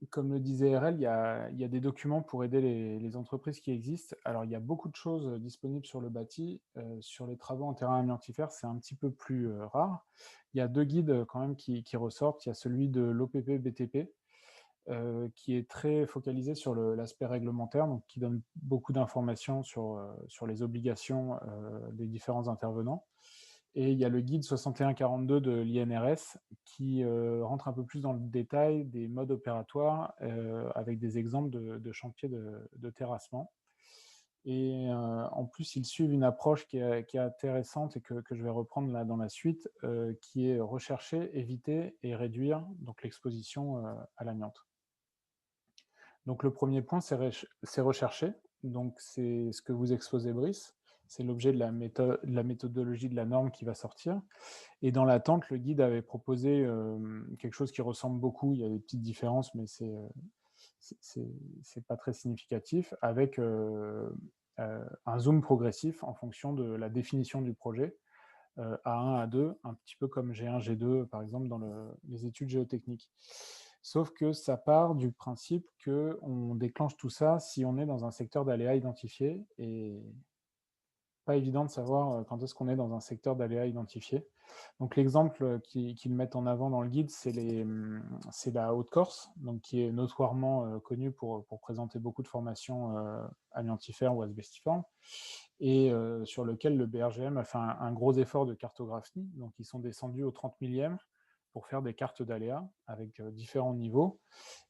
comme le disait RL, il y a des documents pour aider les entreprises qui existent. Alors, il y a beaucoup de choses disponibles sur le bâti. Sur les travaux en terrain amiantifère, c'est un petit peu plus rare. Il y a 2 guides quand même qui ressortent. Il y a celui de l'OPP-BTP, qui est très focalisé sur l'aspect réglementaire, donc qui donne beaucoup d'informations sur les obligations des différents intervenants. Et il y a le guide 6142 de l'INRS qui rentre un peu plus dans le détail des modes opératoires avec des exemples de chantiers de terrassement. Et en plus, ils suivent une approche qui est intéressante et que je vais reprendre là dans la suite, qui est rechercher, éviter et réduire donc l'exposition à l'amiante. Donc le premier point, c'est rechercher. Donc c'est ce que vous exposez, Brice. C'est l'objet de la méthodologie de la norme qui va sortir. Et dans l'attente, le guide avait proposé quelque chose qui ressemble beaucoup. Il y a des petites différences, mais c'est pas très significatif, avec un zoom progressif en fonction de la définition du projet, A1, A2, un petit peu comme G1, G2, par exemple, dans les études géotechniques. Sauf que ça part du principe qu'on déclenche tout ça si on est dans un secteur d'aléa identifié et pas évident de savoir quand est-ce qu'on est dans un secteur d'aléa identifié. Donc l'exemple qu'ils mettent en avant dans le guide, c'est la Haute-Corse, donc qui est notoirement connue pour présenter beaucoup de formations amiantifères ou asbestiformes, et sur lequel le BRGM a fait un gros effort de cartographie. Donc ils sont descendus au 30 millième pour faire des cartes d'aléa avec différents niveaux.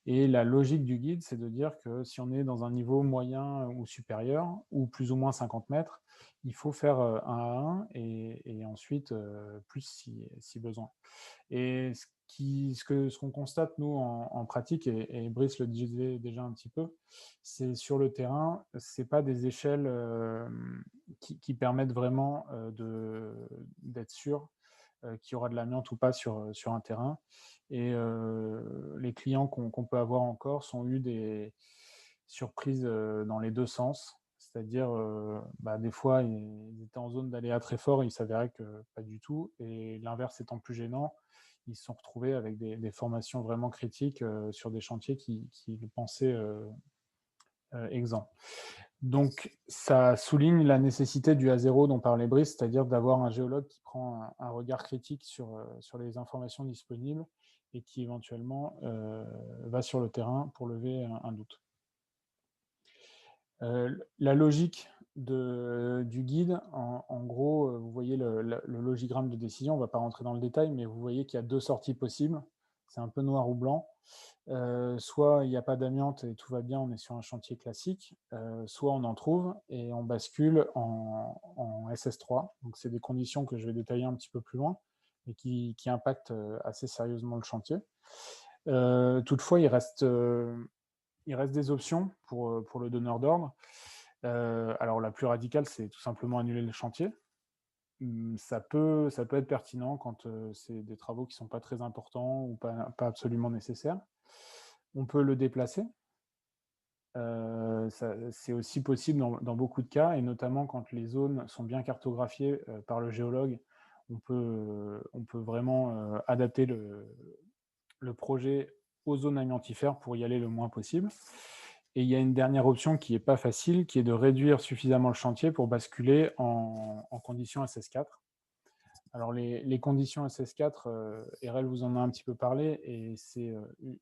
Et la logique du guide, c'est de dire que si on est dans un niveau moyen ou supérieur, ou plus ou moins 50 mètres, il faut faire 1 à 1 et ensuite plus si besoin. Et ce qu'on constate, nous, en pratique, et Brice le disait déjà un petit peu, c'est sur le terrain, ce n'est pas des échelles qui permettent vraiment d'être sûr qu'il y aura de l'amiante ou pas sur un terrain. Et les clients qu'on peut avoir en Corse ont eu des surprises dans les deux sens. C'est-à-dire, des fois, ils étaient en zone d'aléa très fort et il s'avérait que pas du tout. Et l'inverse étant plus gênant, ils se sont retrouvés avec des formations vraiment critiques sur des chantiers qui pensaient exempts. Donc, ça souligne la nécessité du A0 dont parlait Brice, c'est-à-dire d'avoir un géologue qui prend un regard critique sur les informations disponibles et qui éventuellement va sur le terrain pour lever un doute. La logique du guide, en gros, vous voyez le logigramme de décision, on ne va pas rentrer dans le détail, mais vous voyez qu'il y a deux sorties possibles, c'est un peu noir ou blanc. Soit il n'y a pas d'amiante et tout va bien, on est sur un chantier classique, soit on en trouve et on bascule en SS3. Donc c'est des conditions que je vais détailler un petit peu plus loin et qui impactent assez sérieusement le chantier. Toutefois, il reste des options pour le donneur d'ordre. Alors la plus radicale, c'est tout simplement annuler le chantier. Ça peut être pertinent quand c'est des travaux qui ne sont pas très importants ou pas absolument nécessaires. On peut le déplacer. C'est aussi possible dans beaucoup de cas, et notamment quand les zones sont bien cartographiées par le géologue, on peut vraiment adapter le projet aux zones amiantifères pour y aller le moins possible. Et il y a une dernière option qui n'est pas facile, qui est de réduire suffisamment le chantier pour basculer en conditions SS4. Alors les conditions SS4, RL vous en a un petit peu parlé, et c'est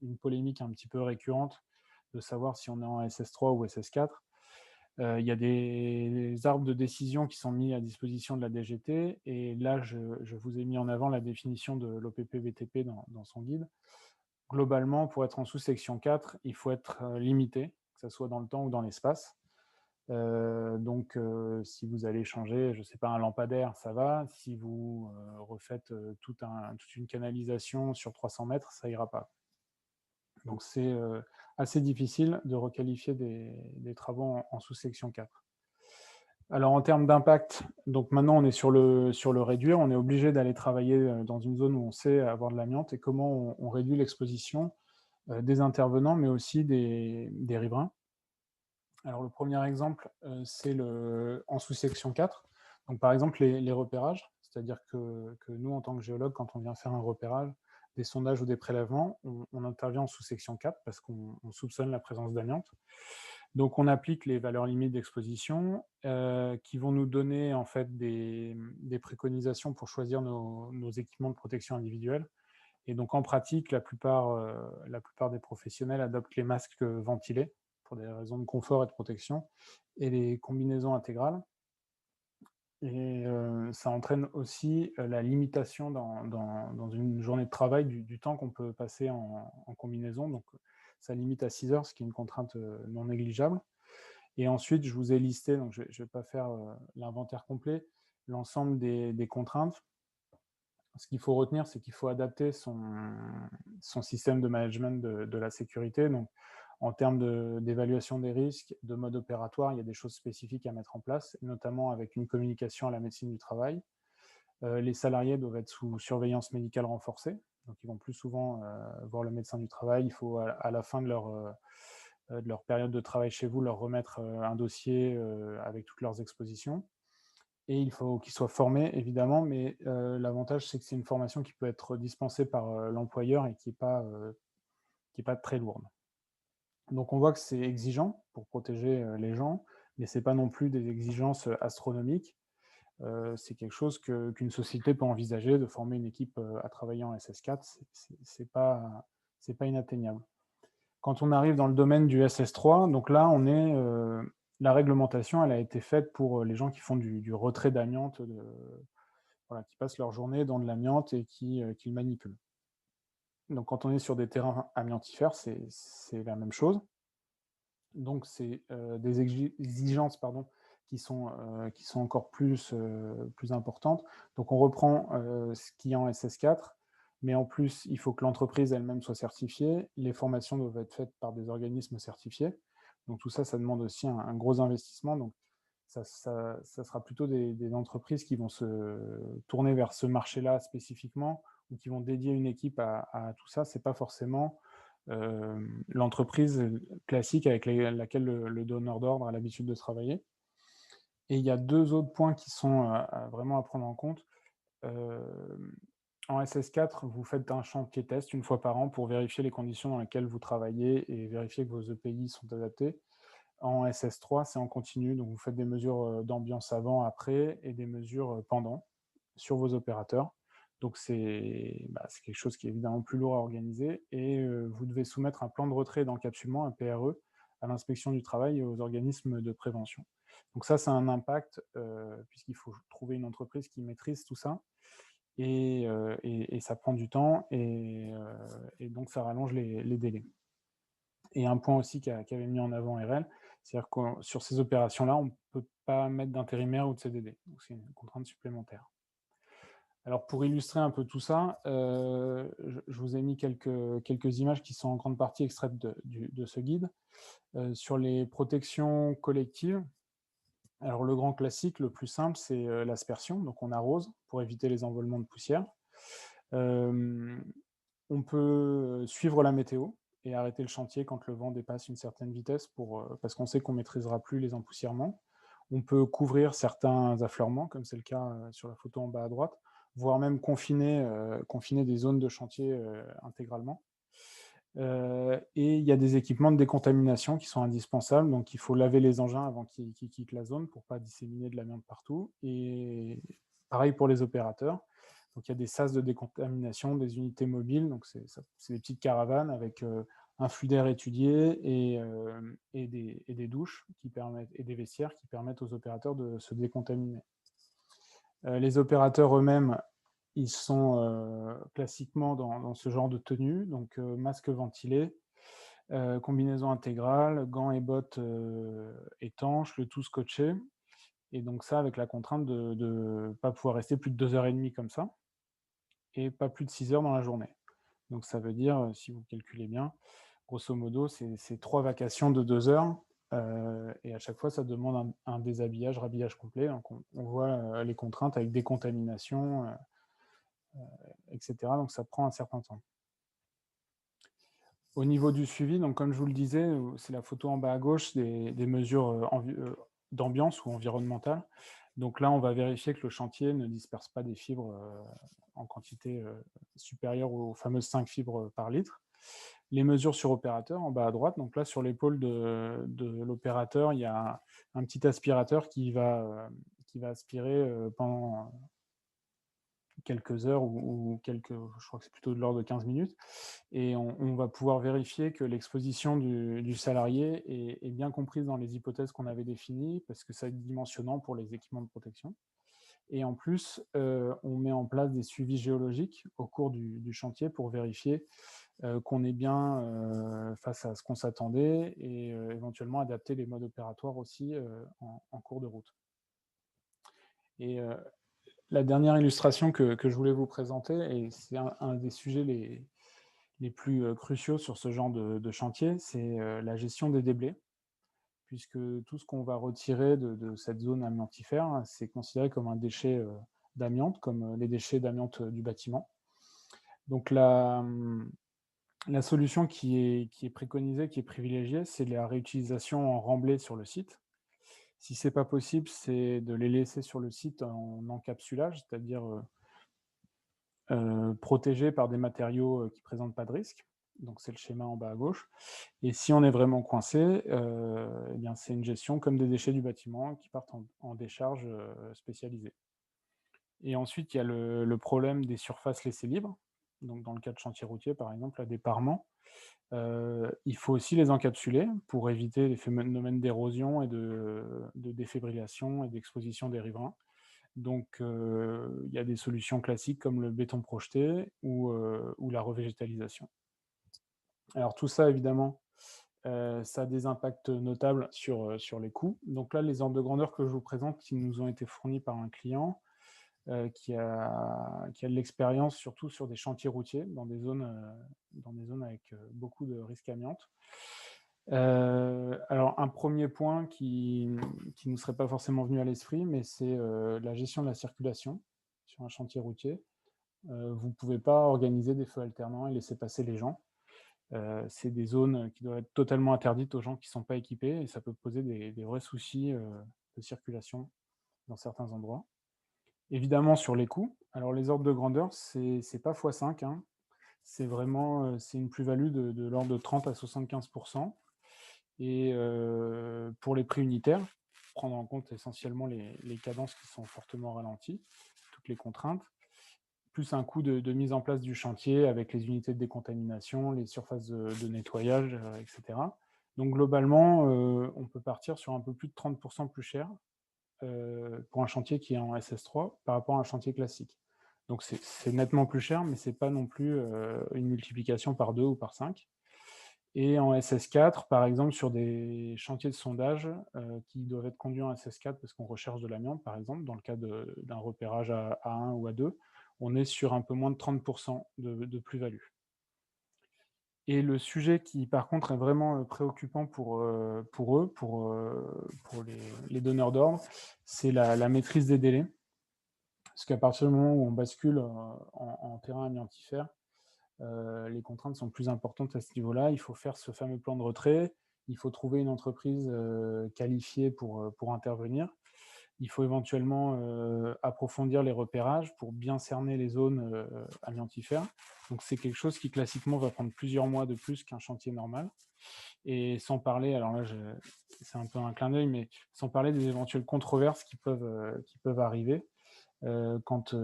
une polémique un petit peu récurrente de savoir si on est en SS3 ou SS4. Il y a des arbres de décision qui sont mis à disposition de la DGT, et là je vous ai mis en avant la définition de l'OPP-BTP dans son guide. Globalement, pour être en sous-section 4, il faut être limité, que ce soit dans le temps ou dans l'espace. Donc, si vous allez changer, je ne sais pas, un lampadaire, ça va. Si vous refaites toute une canalisation sur 300 mètres, ça ira pas. Donc, c'est assez difficile de requalifier des travaux en sous-section 4. Alors, en termes d'impact, donc maintenant, on est sur le réduire. On est obligé d'aller travailler dans une zone où on sait avoir de l'amiante, et comment on réduit l'exposition des intervenants, mais aussi des riverains. Alors, le premier exemple, c'est en sous-section 4. Donc, par exemple, les repérages, c'est-à-dire que nous, en tant que géologue, quand on vient faire un repérage, des sondages ou des prélèvements, on intervient en sous-section 4 parce qu'on soupçonne la présence d'amiante. Donc, on applique les valeurs limites d'exposition qui vont nous donner en fait des préconisations pour choisir nos équipements de protection individuelle. Et donc, en pratique, la plupart des professionnels adoptent les masques ventilés pour des raisons de confort et de protection, et les combinaisons intégrales. Et ça entraîne aussi la limitation dans une journée de travail du temps qu'on peut passer en combinaison. Donc, ça limite à 6 heures, ce qui est une contrainte non négligeable. Et ensuite, je vous ai listé, donc je ne vais pas faire l'inventaire complet, l'ensemble des contraintes. Ce qu'il faut retenir, c'est qu'il faut adapter son système de management de la sécurité. Donc, en termes d'évaluation des risques, de mode opératoire, il y a des choses spécifiques à mettre en place, notamment avec une communication à la médecine du travail. Les salariés doivent être sous surveillance médicale renforcée, donc ils vont plus souvent voir le médecin du travail. Il faut, à la fin de leur période de travail chez vous, leur remettre un dossier avec toutes leurs expositions. Et il faut qu'ils soient formés, évidemment, mais l'avantage, c'est que c'est une formation qui peut être dispensée par l'employeur et qui n'est pas très lourde. Donc, on voit que c'est exigeant pour protéger les gens, mais ce n'est pas non plus des exigences astronomiques. c'est quelque chose qu'une société peut envisager, de former une équipe à travailler en SS4, c'est pas inatteignable. Quand on arrive dans le domaine du SS3, donc là, la réglementation, elle a été faite pour les gens qui font du retrait d'amiante, voilà, qui passent leur journée dans de l'amiante et qui le manipulent. Donc, quand on est sur des terrains amiantifères, c'est la même chose. Donc, c'est des exigences qui sont encore plus importantes. Donc, on reprend ce qu'il y a en SS4, mais en plus, il faut que l'entreprise elle-même soit certifiée. Les formations doivent être faites par des organismes certifiés. Donc, tout ça, ça demande aussi un gros investissement. Donc, ça sera plutôt des entreprises qui vont se tourner vers ce marché-là spécifiquement ou qui vont dédier une équipe à tout ça. Ce n'est pas forcément l'entreprise classique avec laquelle le donneur d'ordre a l'habitude de travailler. Et il y a 2 autres points qui sont vraiment à prendre en compte. En SS4, vous faites un chantier test une fois par an pour vérifier les conditions dans lesquelles vous travaillez et vérifier que vos EPI sont adaptés. En SS3, c'est en continu, donc vous faites des mesures d'ambiance avant, après et des mesures pendant sur vos opérateurs. Donc c'est quelque chose qui est évidemment plus lourd à organiser et vous devez soumettre un plan de retrait et d'encapsulement, un PRE, à l'inspection du travail et aux organismes de prévention. Donc ça a un impact puisqu'il faut trouver une entreprise qui maîtrise tout ça et ça prend du temps et donc ça rallonge les délais. Et un point aussi qu'avait mis en avant RL, c'est-à-dire que sur ces opérations-là, on ne peut pas mettre d'intérimaire ou de CDD. Donc c'est une contrainte supplémentaire. Alors pour illustrer un peu tout ça, je vous ai mis quelques images qui sont en grande partie extraites de ce guide. Sur les protections collectives, alors le grand classique, le plus simple, c'est l'aspersion. Donc on arrose pour éviter les envolements de poussière. On peut suivre la météo et arrêter le chantier quand le vent dépasse une certaine vitesse parce qu'on sait qu'on ne maîtrisera plus les empoussièrements. On peut couvrir certains affleurements, comme c'est le cas sur la photo en bas à droite, voire même confiner des zones de chantier intégralement. Et il y a des équipements de décontamination qui sont indispensables, donc il faut laver les engins avant qu'ils quittent la zone pour ne pas disséminer de l'amiante partout. Et pareil pour les opérateurs. Donc il y a des sas de décontamination, des unités mobiles, donc c'est des petites caravanes avec un flux d'air étudié et des douches et des vestiaires qui permettent aux opérateurs de se décontaminer. Les opérateurs eux-mêmes, ils sont classiquement dans ce genre de tenue, donc masque ventilé, combinaison intégrale, gants et bottes étanches, le tout scotché. Et donc ça, avec la contrainte de ne pas pouvoir rester plus de 2h30 comme ça, et pas plus de 6 heures dans la journée. Donc ça veut dire, si vous calculez bien, grosso modo, c'est 3 vacations de 2 heures, et à chaque fois, ça demande un déshabillage, rhabillage complet. Donc on voit les contraintes avec décontamination, etc. Donc ça prend un certain temps. Au niveau du suivi, donc comme je vous le disais, c'est la photo en bas à gauche des mesures d'ambiance ou environnementales. Donc là, on va vérifier que le chantier ne disperse pas des fibres en quantité supérieure aux fameuses 5 fibres par litre. Les mesures sur opérateur, en bas à droite, donc là, sur l'épaule de l'opérateur, il y a un petit aspirateur qui va aspirer pendant quelques heures ou je crois que c'est plutôt de l'ordre de 15 minutes, et on va pouvoir vérifier que l'exposition du salarié est bien comprise dans les hypothèses qu'on avait définies, parce que ça est dimensionnant pour les équipements de protection. Et en plus, on met en place des suivis géologiques au cours du chantier pour vérifier qu'on est bien face à ce qu'on s'attendait et éventuellement adapter les modes opératoires aussi en cours de route. Et la dernière illustration que je voulais vous présenter, et c'est un des sujets les plus cruciaux sur ce genre de chantier, c'est la gestion des déblais, puisque tout ce qu'on va retirer de cette zone amiantifère, c'est considéré comme un déchet d'amiante, comme les déchets d'amiante du bâtiment. Donc la solution qui est préconisée, qui est privilégiée, c'est la réutilisation en remblai sur le site. Si ce n'est pas possible, c'est de les laisser sur le site en encapsulage, c'est-à-dire protégés par des matériaux qui ne présentent pas de risque. Donc c'est le schéma en bas à gauche. Et si on est vraiment coincé, eh bien c'est une gestion comme des déchets du bâtiment qui partent en décharge spécialisée. Et ensuite, il y a le problème des surfaces laissées libres. Donc, dans le cas de chantier routier, par exemple, à département, il faut aussi les encapsuler pour éviter les phénomènes d'érosion et de défibrillation et d'exposition des riverains. Donc, il y a des solutions classiques comme le béton projeté ou la revégétalisation. Alors, tout ça, évidemment, ça a des impacts notables sur les coûts. Donc là, les ordres de grandeur que je vous présente, qui nous ont été fournis par un client qui a de l'expérience, surtout sur des chantiers routiers, dans des zones avec beaucoup de risques amiantes. Alors, un premier point qui ne nous serait pas forcément venu à l'esprit, mais c'est la gestion de la circulation sur un chantier routier. Vous ne pouvez pas organiser des feux alternants et laisser passer les gens. C'est des zones qui doivent être totalement interdites aux gens qui ne sont pas équipés, et ça peut poser des vrais soucis de circulation dans certains endroits. Évidemment, sur les coûts, alors les ordres de grandeur, c'est pas x5, hein. C'est vraiment c'est une plus-value de l'ordre de 30 à 75%. Et pour les prix unitaires, prendre en compte essentiellement les cadences qui sont fortement ralenties, toutes les contraintes, plus un coût de mise en place du chantier avec les unités de décontamination, les surfaces de nettoyage, etc. Donc globalement, on peut partir sur un peu plus de 30% plus cher pour un chantier qui est en SS3 par rapport à un chantier classique. Donc c'est nettement plus cher, mais ce n'est pas non plus une multiplication par 2 ou par 5. Et en SS4, par exemple, sur des chantiers de sondage qui doivent être conduits en SS4 parce qu'on recherche de l'amiante, par exemple, dans le cas d'un repérage à 1 ou à 2, on est sur un peu moins de 30% de plus-value. Et le sujet qui, par contre, est vraiment préoccupant pour eux, pour les donneurs d'ordre, c'est la maîtrise des délais. Parce qu'à partir du moment où on bascule en terrain amiantifère, les contraintes sont plus importantes à ce niveau-là. Il faut faire ce fameux plan de retrait. Il faut trouver une entreprise qualifiée pour intervenir. Il faut éventuellement approfondir les repérages pour bien cerner les zones amiantifères. Donc, c'est quelque chose qui, classiquement, va prendre plusieurs mois de plus qu'un chantier normal. Et sans parler, alors là, c'est un peu un clin d'œil, mais sans parler des éventuelles controverses qui peuvent arriver. Quand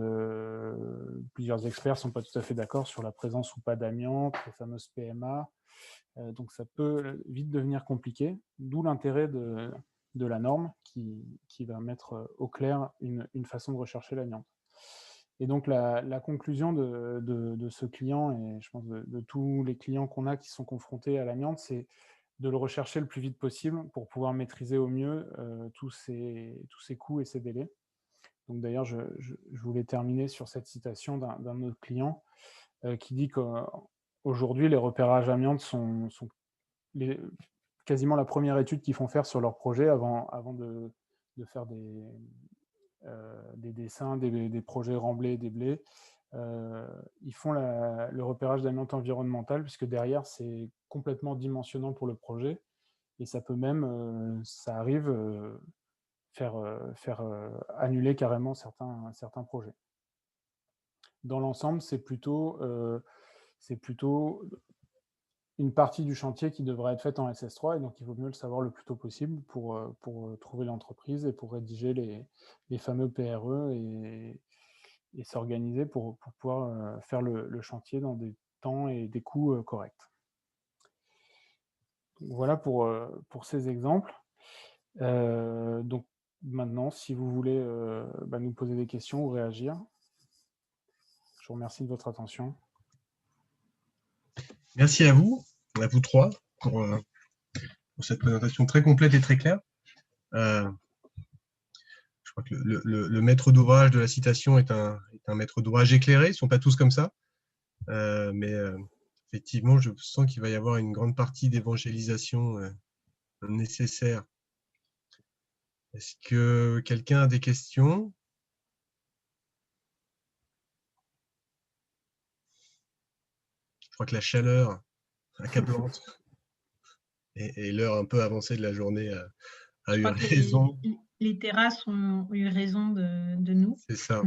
plusieurs experts ne sont pas tout à fait d'accord sur la présence ou pas d'amiante, les fameuses PMA. Donc ça peut vite devenir compliqué, d'où l'intérêt de la norme qui va mettre au clair une façon de rechercher l'amiante. Et donc la conclusion de ce client, et je pense de tous les clients qu'on a qui sont confrontés à l'amiante, c'est de le rechercher le plus vite possible pour pouvoir maîtriser au mieux tous ces coûts et ces délais. Donc d'ailleurs, je voulais terminer sur cette citation d'un autre client qui dit qu'aujourd'hui, les repérages amiante sont quasiment la première étude qu'ils font faire sur leur projet avant de faire des dessins, des projets remblés, des blés. Ils font le repérage d'amiante environnementale, puisque derrière, c'est complètement dimensionnant pour le projet. Et ça peut même, ça arrive, faire annuler carrément certains projets. Dans l'ensemble, c'est plutôt une partie du chantier qui devrait être faite en SS3, et donc il vaut mieux le savoir le plus tôt possible pour trouver l'entreprise et pour rédiger les fameux PRE et s'organiser pour pouvoir faire le chantier dans des temps et des coûts corrects. Donc, voilà pour ces exemples. Donc maintenant, si vous voulez nous poser des questions ou réagir, je vous remercie de votre attention. Merci à vous trois, pour cette présentation très complète et très claire. Je crois que le maître d'ouvrage de la citation est un maître d'ouvrage éclairé. Ils ne sont pas tous comme ça. Mais effectivement, je sens qu'il va y avoir une grande partie d'évangélisation nécessaire. Est-ce que quelqu'un a des questions ? Je crois que la chaleur accablante et l'heure un peu avancée de la journée a eu raison. Les terrasses ont eu raison de nous. C'est ça.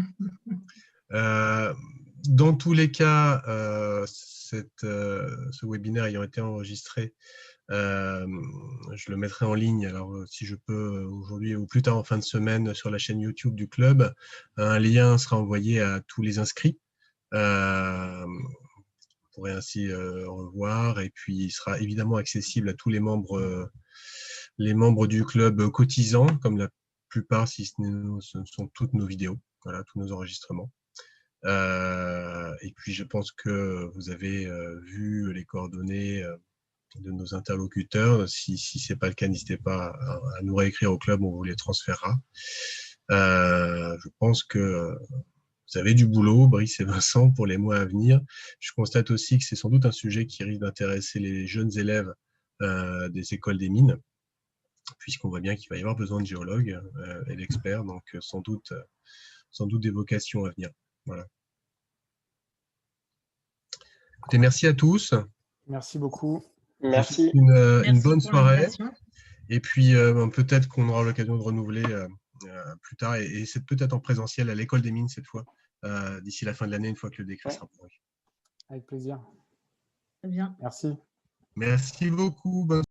Dans tous les cas, ce webinaire ayant été enregistré, Je le mettrai en ligne, alors si je peux aujourd'hui ou plus tard en fin de semaine sur la chaîne YouTube du club. Un lien sera envoyé à tous les inscrits. Vous pourrez ainsi revoir, et puis il sera évidemment accessible à tous les membres du club cotisants, comme la plupart, si ce sont toutes nos vidéos, voilà, tous nos enregistrements. Et puis je pense que vous avez vu les coordonnées de nos interlocuteurs. Si ce n'est pas le cas, n'hésitez pas à nous réécrire au club, on vous les transférera. Je pense que vous avez du boulot, Brice et Vincent, pour les mois à venir. Je constate aussi que c'est sans doute un sujet qui risque d'intéresser les jeunes élèves des écoles des mines, puisqu'on voit bien qu'il va y avoir besoin de géologues et d'experts, donc sans doute des vocations à venir. Voilà. Écoutez, merci à tous. Merci beaucoup. Merci. Une bonne soirée. Et puis, peut-être qu'on aura l'occasion de renouveler plus tard, et c'est peut-être en présentiel à l'école des mines cette fois, d'ici la fin de l'année, une fois que le décret sera paru. Avec plaisir. Très bien. Merci. Merci beaucoup.